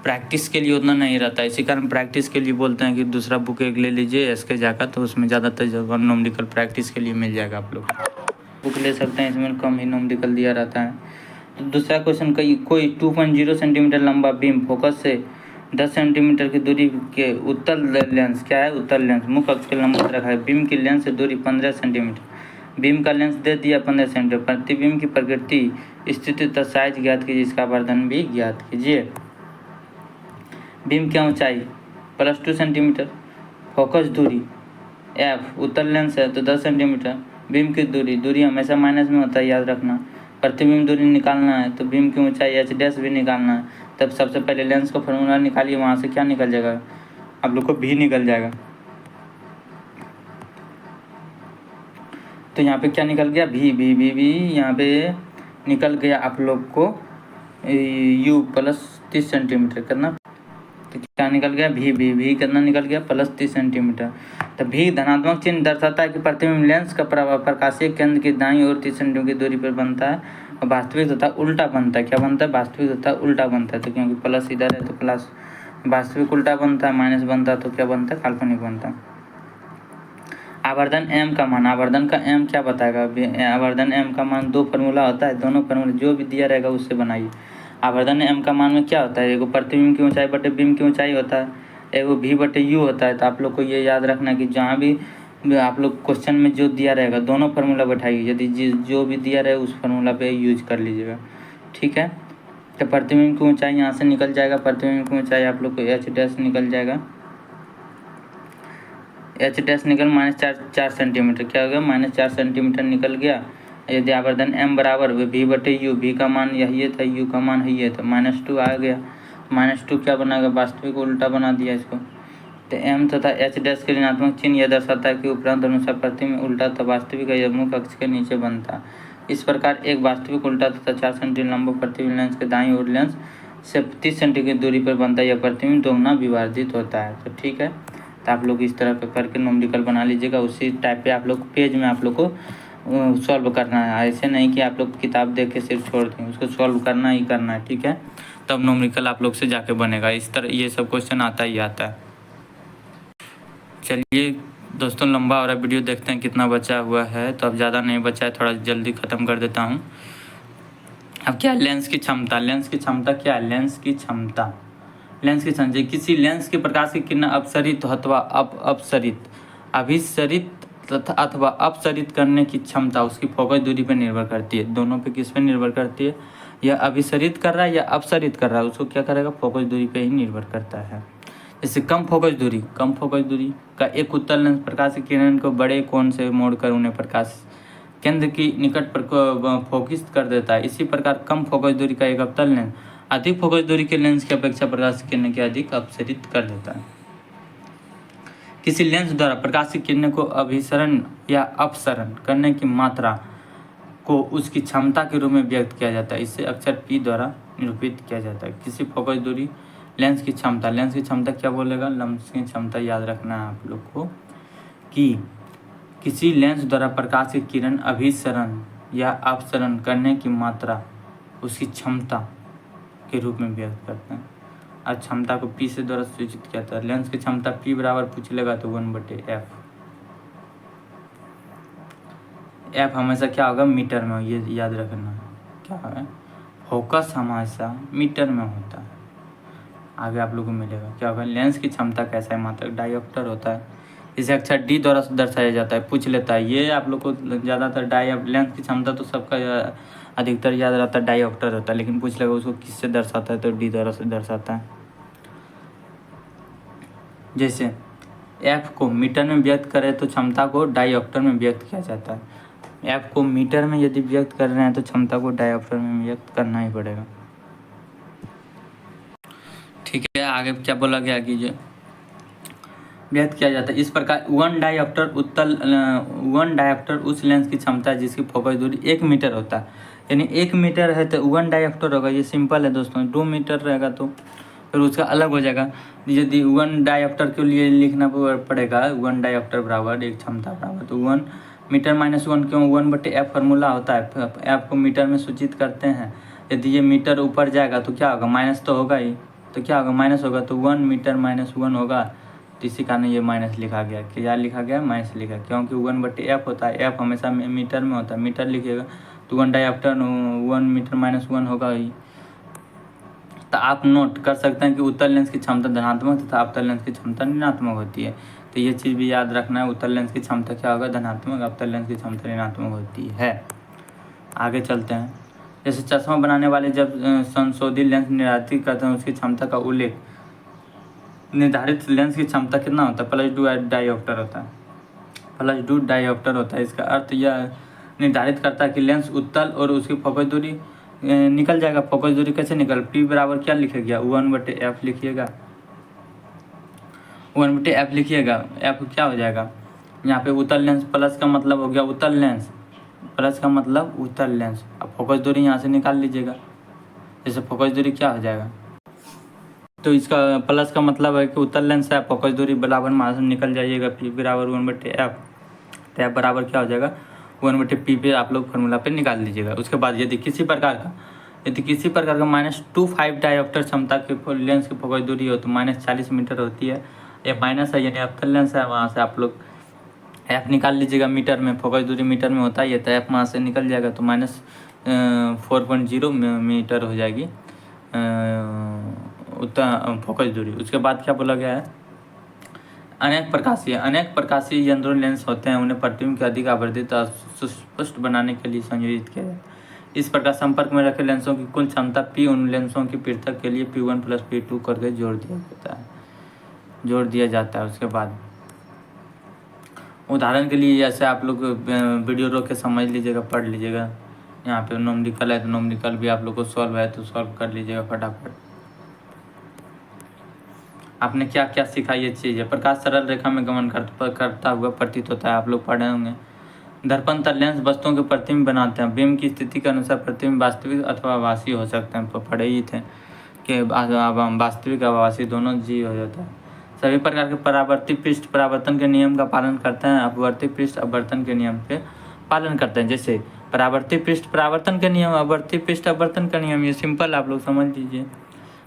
प्रैक्टिस के लिए उतना नहीं रहता है, इसी कारण प्रैक्टिस के लिए बोलते हैं कि दूसरा बुक एक ले लीजिए एसके जाकर, तो उसमें ज़्यादातर न्यूमेरिकल प्रैक्टिस के लिए मिल जाएगा। आप लोग बुक ले सकते हैं, इसमें कम ही न्यूमेरिकल दिया रहता है। तो दूसरा क्वेश्चन, कोई 2.0 सेंटीमीटर लंबा बीम फोकस से 10 सेंटीमीटर की दूरी के उत्तल लेंस, क्या है, उत्तल लेंस मुख्य अक्ष के लंबवत रखा है। बीम की लेंस से दूरी 15 सेंटीमीटर, बीम का लेंस दे दिया 15 सेंटीमीटर। प्रतिबिंब की प्रकृति, स्थिति तथा साइज ज्ञात कीजिए, इसका आवर्धन भी ज्ञात कीजिए। बीम की ऊंचाई +2 सेंटीमीटर, फोकस दूरी f, उत्तल लेंस है तो 10 सेंटीमीटर। बीम की दूरी हमेशा माइनस में होता है, याद रखना। प्रतिबिंब दूरी निकालना है तो बीम की ऊंचाई h डैश भी निकालना है। तब सबसे पहले लेंस का फॉर्मूला निकालिए, वहाँ से क्या निकल जाएगा, आप लोग को भी निकल जाएगा। तो यहाँ पे क्या निकल गया, भी यहाँ पे निकल गया आप लोग को u +30 सेंटीमीटर करना। तो क्या निकल गया, भी कितना निकल गया, +30 सेंटीमीटर। तो भी धनात्मक चिन्ह दर्शाता है कि प्रतिबिंब लेंस का प्रभाव प्रकाशीय केंद्र की दाईं ओर 30 सेंटीमीटर की दूरी पर बनता है, और वास्तविक तथा उल्टा बनता है। क्या बनता है, वास्तविक तथा उल्टा बनता है। तो क्योंकि प्लस इधर है तो प्लस वास्तविक उल्टा बनता है, माइनस बनता है तो क्या बनता है, काल्पनिक बनता है। आवर्धन m का मान, आवर्धन का m क्या बताएगा, आवर्धन m का मान 2 फार्मूला होता है, दोनों फार्मूला जो भी दिया रहेगा उससे बनाइए। आवर्धन m का मान में क्या होता है, एगो प्रतिबिंब की ऊंचाई बटे बीम की ऊंचाई होता है, एगो v बटे u होता है। तो आप लोग को ये याद रखना है कि जहाँ भी आप लोग क्वेश्चन में जो दिया रहेगा दोनों फार्मूला बैठाइए, यदि जो भी दिया रहे उस फार्मूला पे यूज कर लीजिएगा। ठीक है, तो प्रतिबिंब की ऊंचाई यहाँ से निकल जाएगा, प्रतिबिंब की ऊंचाई आप लोग को h डैश निकल जाएगा, h डैश निकल -4 सेंटीमीटर, क्या हो गया, -4 सेंटीमीटर निकल गया। यदि आवर्धन m बराबर v बटे यू, v का मान यही था, u का मान यही है, तो -2 आ गया। -2 क्या बनाएगा, वास्तविक उल्टा बना दिया इसको। तो m तथा h डैश के ऋणात्मक चिन्ह यह दर्शाता है कि उपरांत अनुसार प्रतिबिंब उल्टा तथा वास्तविक या मुख्य अक्ष के नीचे बनता। इस प्रकार एक वास्तविक उल्टा तथा 4 सेंटीमीटर लंबा प्रतिबिंब लेंस के दाईं ओर लेंस से 30 सेंटीमीटर की दूरी पर बनता है, यह प्रतिबिंब दोगुना विवर्धित होता है। तो ठीक है, तो आप लोग इस तरह का करके न्यूमेरिकल बना लीजिएगा। उसी टाइप पे आप लोग पेज में आप लोग को सॉल्व करना है, ऐसे नहीं कि आप लोग किताब देख के सिर्फ छोड़ दें, उसको सॉल्व करना ही करना है। ठीक है, तब न्यूमेरिकल आप लोग से जाके बनेगा। इस तरह ये सब क्वेश्चन आता ही आता है। चलिए दोस्तों, लंबा हो रहा वीडियो, देखते हैं कितना बचा हुआ है। तो अब ज़्यादा नहीं बचा है, थोड़ा जल्दी ख़त्म कर देता हूँ। अब क्या, लेंस की क्षमता, लेंस की क्षमता क्या है, लेंस की क्षमता, लेंस की क्षमता किसी लेंस के प्रकाश की किरण अपसरित अथवा अपसरित, अभिसरित तथा अथवा अपसरित करने की क्षमता उसकी फोकस दूरी पर निर्भर करती है। दोनों पे किस पे निर्भर करती है, या अभिसरित कर रहा है या अपसरित कर रहा है, उसको क्या करेगा, फोकस दूरी पे ही निर्भर करता है। जैसे कम फोकस दूरी का एक उत्तल लेंस प्रकाश की किरण को बड़े कोण से मोड़कर उन्हें प्रकाश केंद्र की निकट पर फोकस कर देता है। इसी प्रकार कम फोकस दूरी का एक अवतल लेंस अधिक फोकस दूरी के लेंस की अपेक्षा प्रकाश की किरणें के अधिक अपसरित कर देता है। किसी लेंस द्वारा प्रकाश की किरणें को अभिसरण या अपसरण करने की मात्रा को उसकी क्षमता के रूप में व्यक्त किया जाता है। इसे अक्षर P द्वारा निरूपित किया जाता है। किसी फोकस दूरी लेंस की क्षमता क्या बोलेगा, लेंस की क्षमता याद रखना है आप लोग को कि किसी लेंस द्वारा प्रकाश की किरण अभिसरण या अपसरण करने की मात्रा उसकी क्षमता के रूप में व्यक्त करते हैं। और क्षमता को P से द्वारा सूचित किया जाता है। लेंस की क्षमता P बराबर पूछ लेगा तो 1/f। f हमेशा क्या होगा, मीटर में, ये याद रखना क्या है, फोकस हमेशा मीटर में होता है। आगे आप लोगों को मिलेगा क्या होगा, लेंस की क्षमता कैसा है, मात्रक डायोप्टर होता है। इसे अक्षर D द्वारा दर्शाया जाता है, पूछ लेता है। ये आप लोग को ज़्यादातर लेंस की क्षमता तो सबका अधिकतर याद रहता है डायोप्टर होता है, लेकिन पूछ लेगा उसको किससे दर्शाता है तो D द्वारा से दर्शाता है। जैसे f को मीटर में व्यक्त करें तो क्षमता को डायोप्टर में व्यक्त किया जाता है। f को मीटर में यदि व्यक्त कर रहे हैं तो क्षमता को डायोप्टर में व्यक्त करना ही पड़ेगा। ठीक है, आगे क्या बोला गया कि जो व्यक्त किया जाता है इस प्रकार वन डायोप्टर उस लेंस की क्षमता है जिसकी फोकस दूरी 1 मीटर होता है। यानी 1 मीटर है तो 1 डायोप्टर होगा। ये सिंपल है दोस्तों। 2 मीटर रहेगा तो फिर उसका अलग हो जाएगा। यदि 1 डायोप्टर के लिए लिखना पड़ेगा 1 डायोप्टर बराबर एक क्षमता बराबर, तो 1 मीटर माइनस 1 क्यों, 1/f फार्मूला होता है। f को मीटर में सूचित करते हैं। यदि ये मीटर ऊपर जाएगा तो क्या होगा, माइनस तो होगा ही, तो क्या होगा, माइनस होगा, तो 1 मीटर माइनस 1 होगा। तो इसी कारण ये माइनस लिखा गया। क्या लिखा गया, माइनस लिखा, क्योंकि 1/f होता है। f हमेशा मीटर में होता है, मीटर लिखिएगा तो 1 डायोप्टर 1 मीटर माइनस 1 होगा ही। तो आप नोट कर सकते हैं कि उत्तल लेंस की क्षमता धनात्मक तथा अवतल लेंस की क्षमता ऋणात्मक होती है। तो ये चीज़ भी याद रखना है, उत्तल लेंस की क्षमता क्या होगा, धनात्मक, अवतल लेंस की क्षमता ऋणात्मक होती है। आगे चलते हैं। जैसे चश्मा बनाने वाले जब संशोधित लेंस निर्धारित करते हैं उसकी क्षमता का उल्लेख, निर्धारित लेंस की क्षमता कितना होता है, +2 डायोप्टर होता है, +2 डायोप्टर होता है। इसका अर्थ यह निर्धारित करता है कि लेंस उत्तल और उसकी फोकस दूरी निकल जाएगा। फोकस दूरी कैसे निकल, P बराबर क्या लिखेगा, 1/f लिखिएगा, 1/f लिखिएगा। f क्या हो जाएगा, यहाँ पे उत्तल लेंस प्लस का मतलब हो गया उत्तल लेंस, प्लस का मतलब उत्तल लेंस। अब फोकस दूरी यहाँ से निकाल लीजिएगा। जैसे फोकस दूरी क्या हो जाएगा, तो इसका प्लस का मतलब है कि उत्तल लेंस है, फोकस दूरी बराबर वहाँ से निकल जाइएगा, P बराबर 1/f। तो f बराबर क्या हो जाएगा, 1/p पे आप लोग फार्मूला पे निकाल लीजिएगा। उसके बाद यदि किसी प्रकार का -25 डायोप्टर क्षमता के लेंस की फोकस दूरी हो तो -40 मीटर होती है। ये माइनस है यानी अवतल लेंस है, वहाँ से आप लोग f निकाल लीजिएगा मीटर में, फोकस दूरी मीटर में होता है ये, तो f वहाँ से निकल जाएगा तो -4.0 मीटर हो जाएगी फोकस दूरी। उसके बाद क्या बोला गया है, अनेक प्रकाशीय यंत्रों लेंस होते हैं, उन्हें प्रतिबिंब की अधिक आवर्धित और सुस्पष्ट बनाने के लिए संयोजित किया जाता है। इस प्रकार संपर्क में रखे लेंसों की कुल क्षमता P उन लेंसों की पृथक के लिए P1 + P2 करके जोड़ दिया जाता है। उसके बाद उदाहरण के लिए जैसे आप लोग वीडियो रोक के समझ लीजिएगा, पढ़ लीजिएगा। यहाँ पे नोमरिकल है तो नोमरिकल भी आप लोग को सॉल्व है तो सॉल्व कर लीजिएगा फटाफट। आपने क्या क्या सीखा, ये चीज़ है। प्रकाश सरल रेखा में गमन करता हुआ प्रतीत होता है, आप लोग पढ़े होंगे। दर्पण तल लेंस वस्तुओं के प्रतिबिंब बनाते हैं। बिंब की स्थिति के अनुसार प्रतिबिंब वास्तविक अथवा आभासी हो सकते हैं। पढ़े ही थे कि वास्तविक आभासी दोनों जी हो जाता है। सभी प्रकार के परावर्ती पृष्ठ परावर्तन के नियम का पालन करते हैं, अपवर्ती पृष्ठ अपवर्तन के नियम के पालन करते हैं। जैसे परावर्ती पृष्ठ परावर्तन के नियम, अपवर्ती पृष्ठ अपवर्तन का नियम, ये सिंपल आप लोग समझ लीजिए।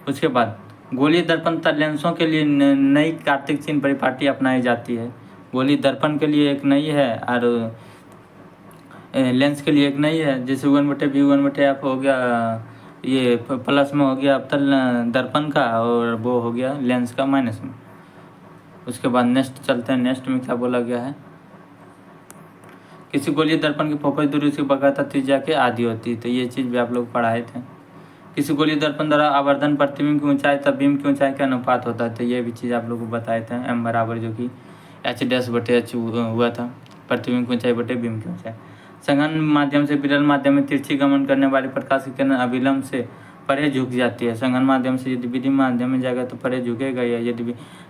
उसके बाद गोलीय दर्पण तल लेंसों के लिए नई कार्तिक चिन्ह परिपाटी अपनाई जाती है। गोलीय दर्पण के लिए एक नई है और लेंस के लिए एक नई है। जैसे 1/v 1/f हो गया, ये प्लस में हो गया अवतल दर्पण का, और वो हो गया लेंस का माइनस में। उसके बाद नेक्स्ट चलते हैं। नेक्स्ट में क्या बोला गया है, किसी गोलीय दर्पण की फोकस दूरी उसकी बकाता त्रिज्या के आधी होती है। तो ये चीज़ भी आप लोग पढ़ाए थे। किसी गोलीय दर्पण द्वारा आवर्धन प्रतिबिंब की ऊंचाई तथा बीम की ऊंचाई के अनुपात होता है। तो ये भी चीज़ आप लोग को बताए थे, m बराबर जो कि h' h हुआ था, प्रतिबिंब की ऊंचाई बटे बीम की ऊंचाई। सघन माध्यम से विरल माध्यम में तिरछी गमन करने वाली प्रकाश की किरण अविलंब से परे झुक जाती है। सघन माध्यम से यदि विधि माध्यम में जाएगा तो परे झुकेगा, या यदि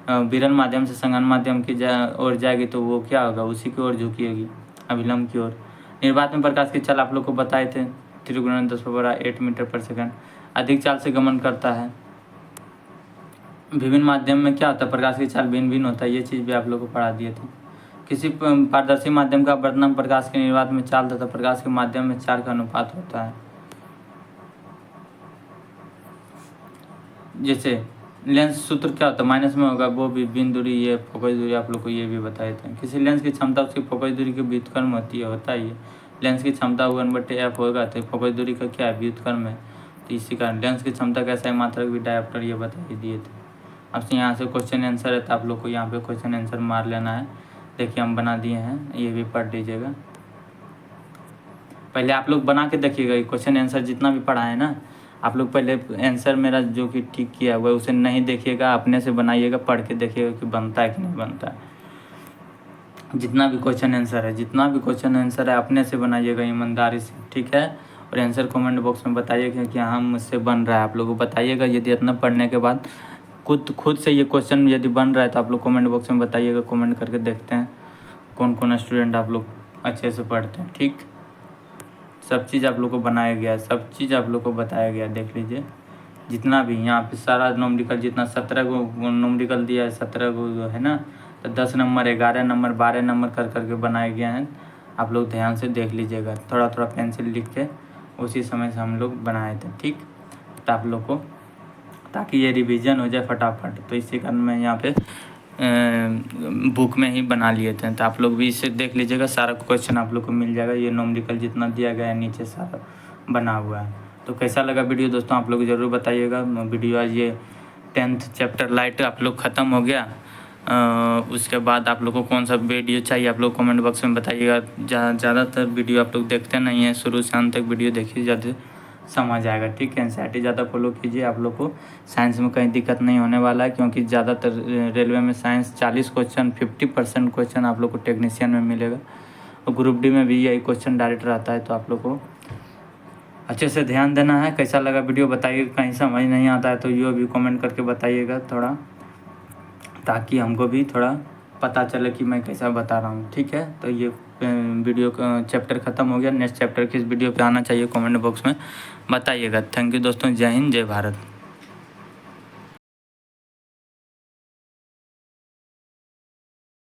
विरल माध्यम से सघन माध्यम की ओर जाएगी तो वो क्या होगा, उसी की ओर झुकेगी, अविलंब की ओर। निर्वात में प्रकाश की चाल आप लोग को बताए थे, 3×10⁸ मीटर पर सेकंड अधिक चाल से गमन करता है। विभिन्न माध्यम में क्या होता है, प्रकाश की चाल भिन्न भिन्न होता है, ये चीज़ भी आप लोग को पढ़ा दिए थे। किसी पारदर्शी माध्यम का वर्तमान प्रकाश के निर्वात में चाल तथा प्रकाश के माध्यम में 4 का अनुपात होता है। जैसे लेंस सूत्र क्या होता है, माइनस में होगा, वो भी बिंदु दूरी, ये फोकस दूरी आप लोग को ये भी बताए थे। किसी लेंस की क्षमता उसकी फोकस दूरी के व्युत्क्रम होती है, होता है ये। लेंस की क्षमता 1/f होगा तो फोकस दूरी का क्या है, व्युत्क्रम है। तो इसी कारण लेंस की क्षमता कैसा है, मात्रक भी डायोप्टर, ये बता ही दिए थे। अब से यहाँ से क्वेश्चन आंसर है तो आप लोग को यहाँ पे क्वेश्चन आंसर मार लेना है। देखिए हम बना दिए हैं, ये भी पढ़ लीजिएगा। पहले आप लोग बना के देखिएगा, क्वेश्चन आंसर जितना भी पढ़ा है ना, आप लोग पहले आंसर मेरा जो कि ठीक किया हुआ है उसे नहीं देखिएगा, अपने से बनाइएगा, पढ़ के देखिएगा कि बनता है कि नहीं बनता है। जितना भी क्वेश्चन आंसर है अपने से बनाइएगा ईमानदारी से, ठीक है। और आंसर कमेंट बॉक्स में बताइएगा कि हाँ मुझसे बन रहा है, आप लोग को बताइएगा। यदि इतना पढ़ने के बाद खुद से ये क्वेश्चन यदि बन रहा है तो आप लोग कमेंट बॉक्स में बताइएगा। कमेंट करके देखते हैं कौन कौन स्टूडेंट आप लोग अच्छे से पढ़ते हैं, ठीक। सब चीज़ आप लोग को बनाया गया है, सब चीज़ आप लोग को बताया गया है, देख लीजिए। जितना भी यहाँ पे सारा नोमरिकल, जितना 17 को नोमरिकल दिया है, 17 को है ना, तो 10 नंबर, 11 नंबर, 12 नंबर कर करके बनाया गया है। आप लोग ध्यान से देख लीजिएगा, थोड़ा थोड़ा पेंसिल लिख के उसी समय से हम लोग बनाए थे, ठीक। तो आप लोग को ताकि ये रिवीजन हो जाए फटाफट, तो इसी कारण मैं यहाँ पे बुक में ही बना लिए थे। तो आप लोग भी इसे देख लीजिएगा, सारा क्वेश्चन आप लोग को मिल जाएगा। ये नोमरिकल जितना दिया गया है नीचे सारा बना हुआ है। तो कैसा लगा वीडियो दोस्तों, आप लोग ज़रूर बताइएगा। वीडियो आज ये 10th चैप्टर लाइट आप लोग ख़त्म हो गया। उसके बाद आप लोग को कौन सा वीडियो चाहिए आप लोग कमेंट बॉक्स में बताइएगा। ज़्यादातर वीडियो आप लोग देखते नहीं हैं, शुरू से अंत तक वीडियो देखिए, ज़्यादा समझ आएगा, ठीक है। एनसीईआरटी ज़्यादा फॉलो कीजिए, आप लोग को साइंस में कहीं दिक्कत नहीं होने वाला है, क्योंकि ज़्यादातर रेलवे में साइंस 40 क्वेश्चन, 50% क्वेश्चन आप लोग को टेक्नीशियन में मिलेगा। और ग्रुप डी में भी यही क्वेश्चन डायरेक्ट रहता है। तो आप लोग को अच्छे से ध्यान देना है। कैसा लगा वीडियो बताइएगा, कहीं समझ नहीं आता है तो ये भी कमेंट करके बताइएगा थोड़ा, ताकि हमको भी थोड़ा पता चले कि मैं कैसा बता रहा हूँ, ठीक है। तो ये वीडियो का चैप्टर ख़त्म हो गया। नेक्स्ट चैप्टर किस वीडियो पे आना चाहिए कमेंट बॉक्स में बताइएगा। थैंक यू दोस्तों, जय हिंद, जय भारत।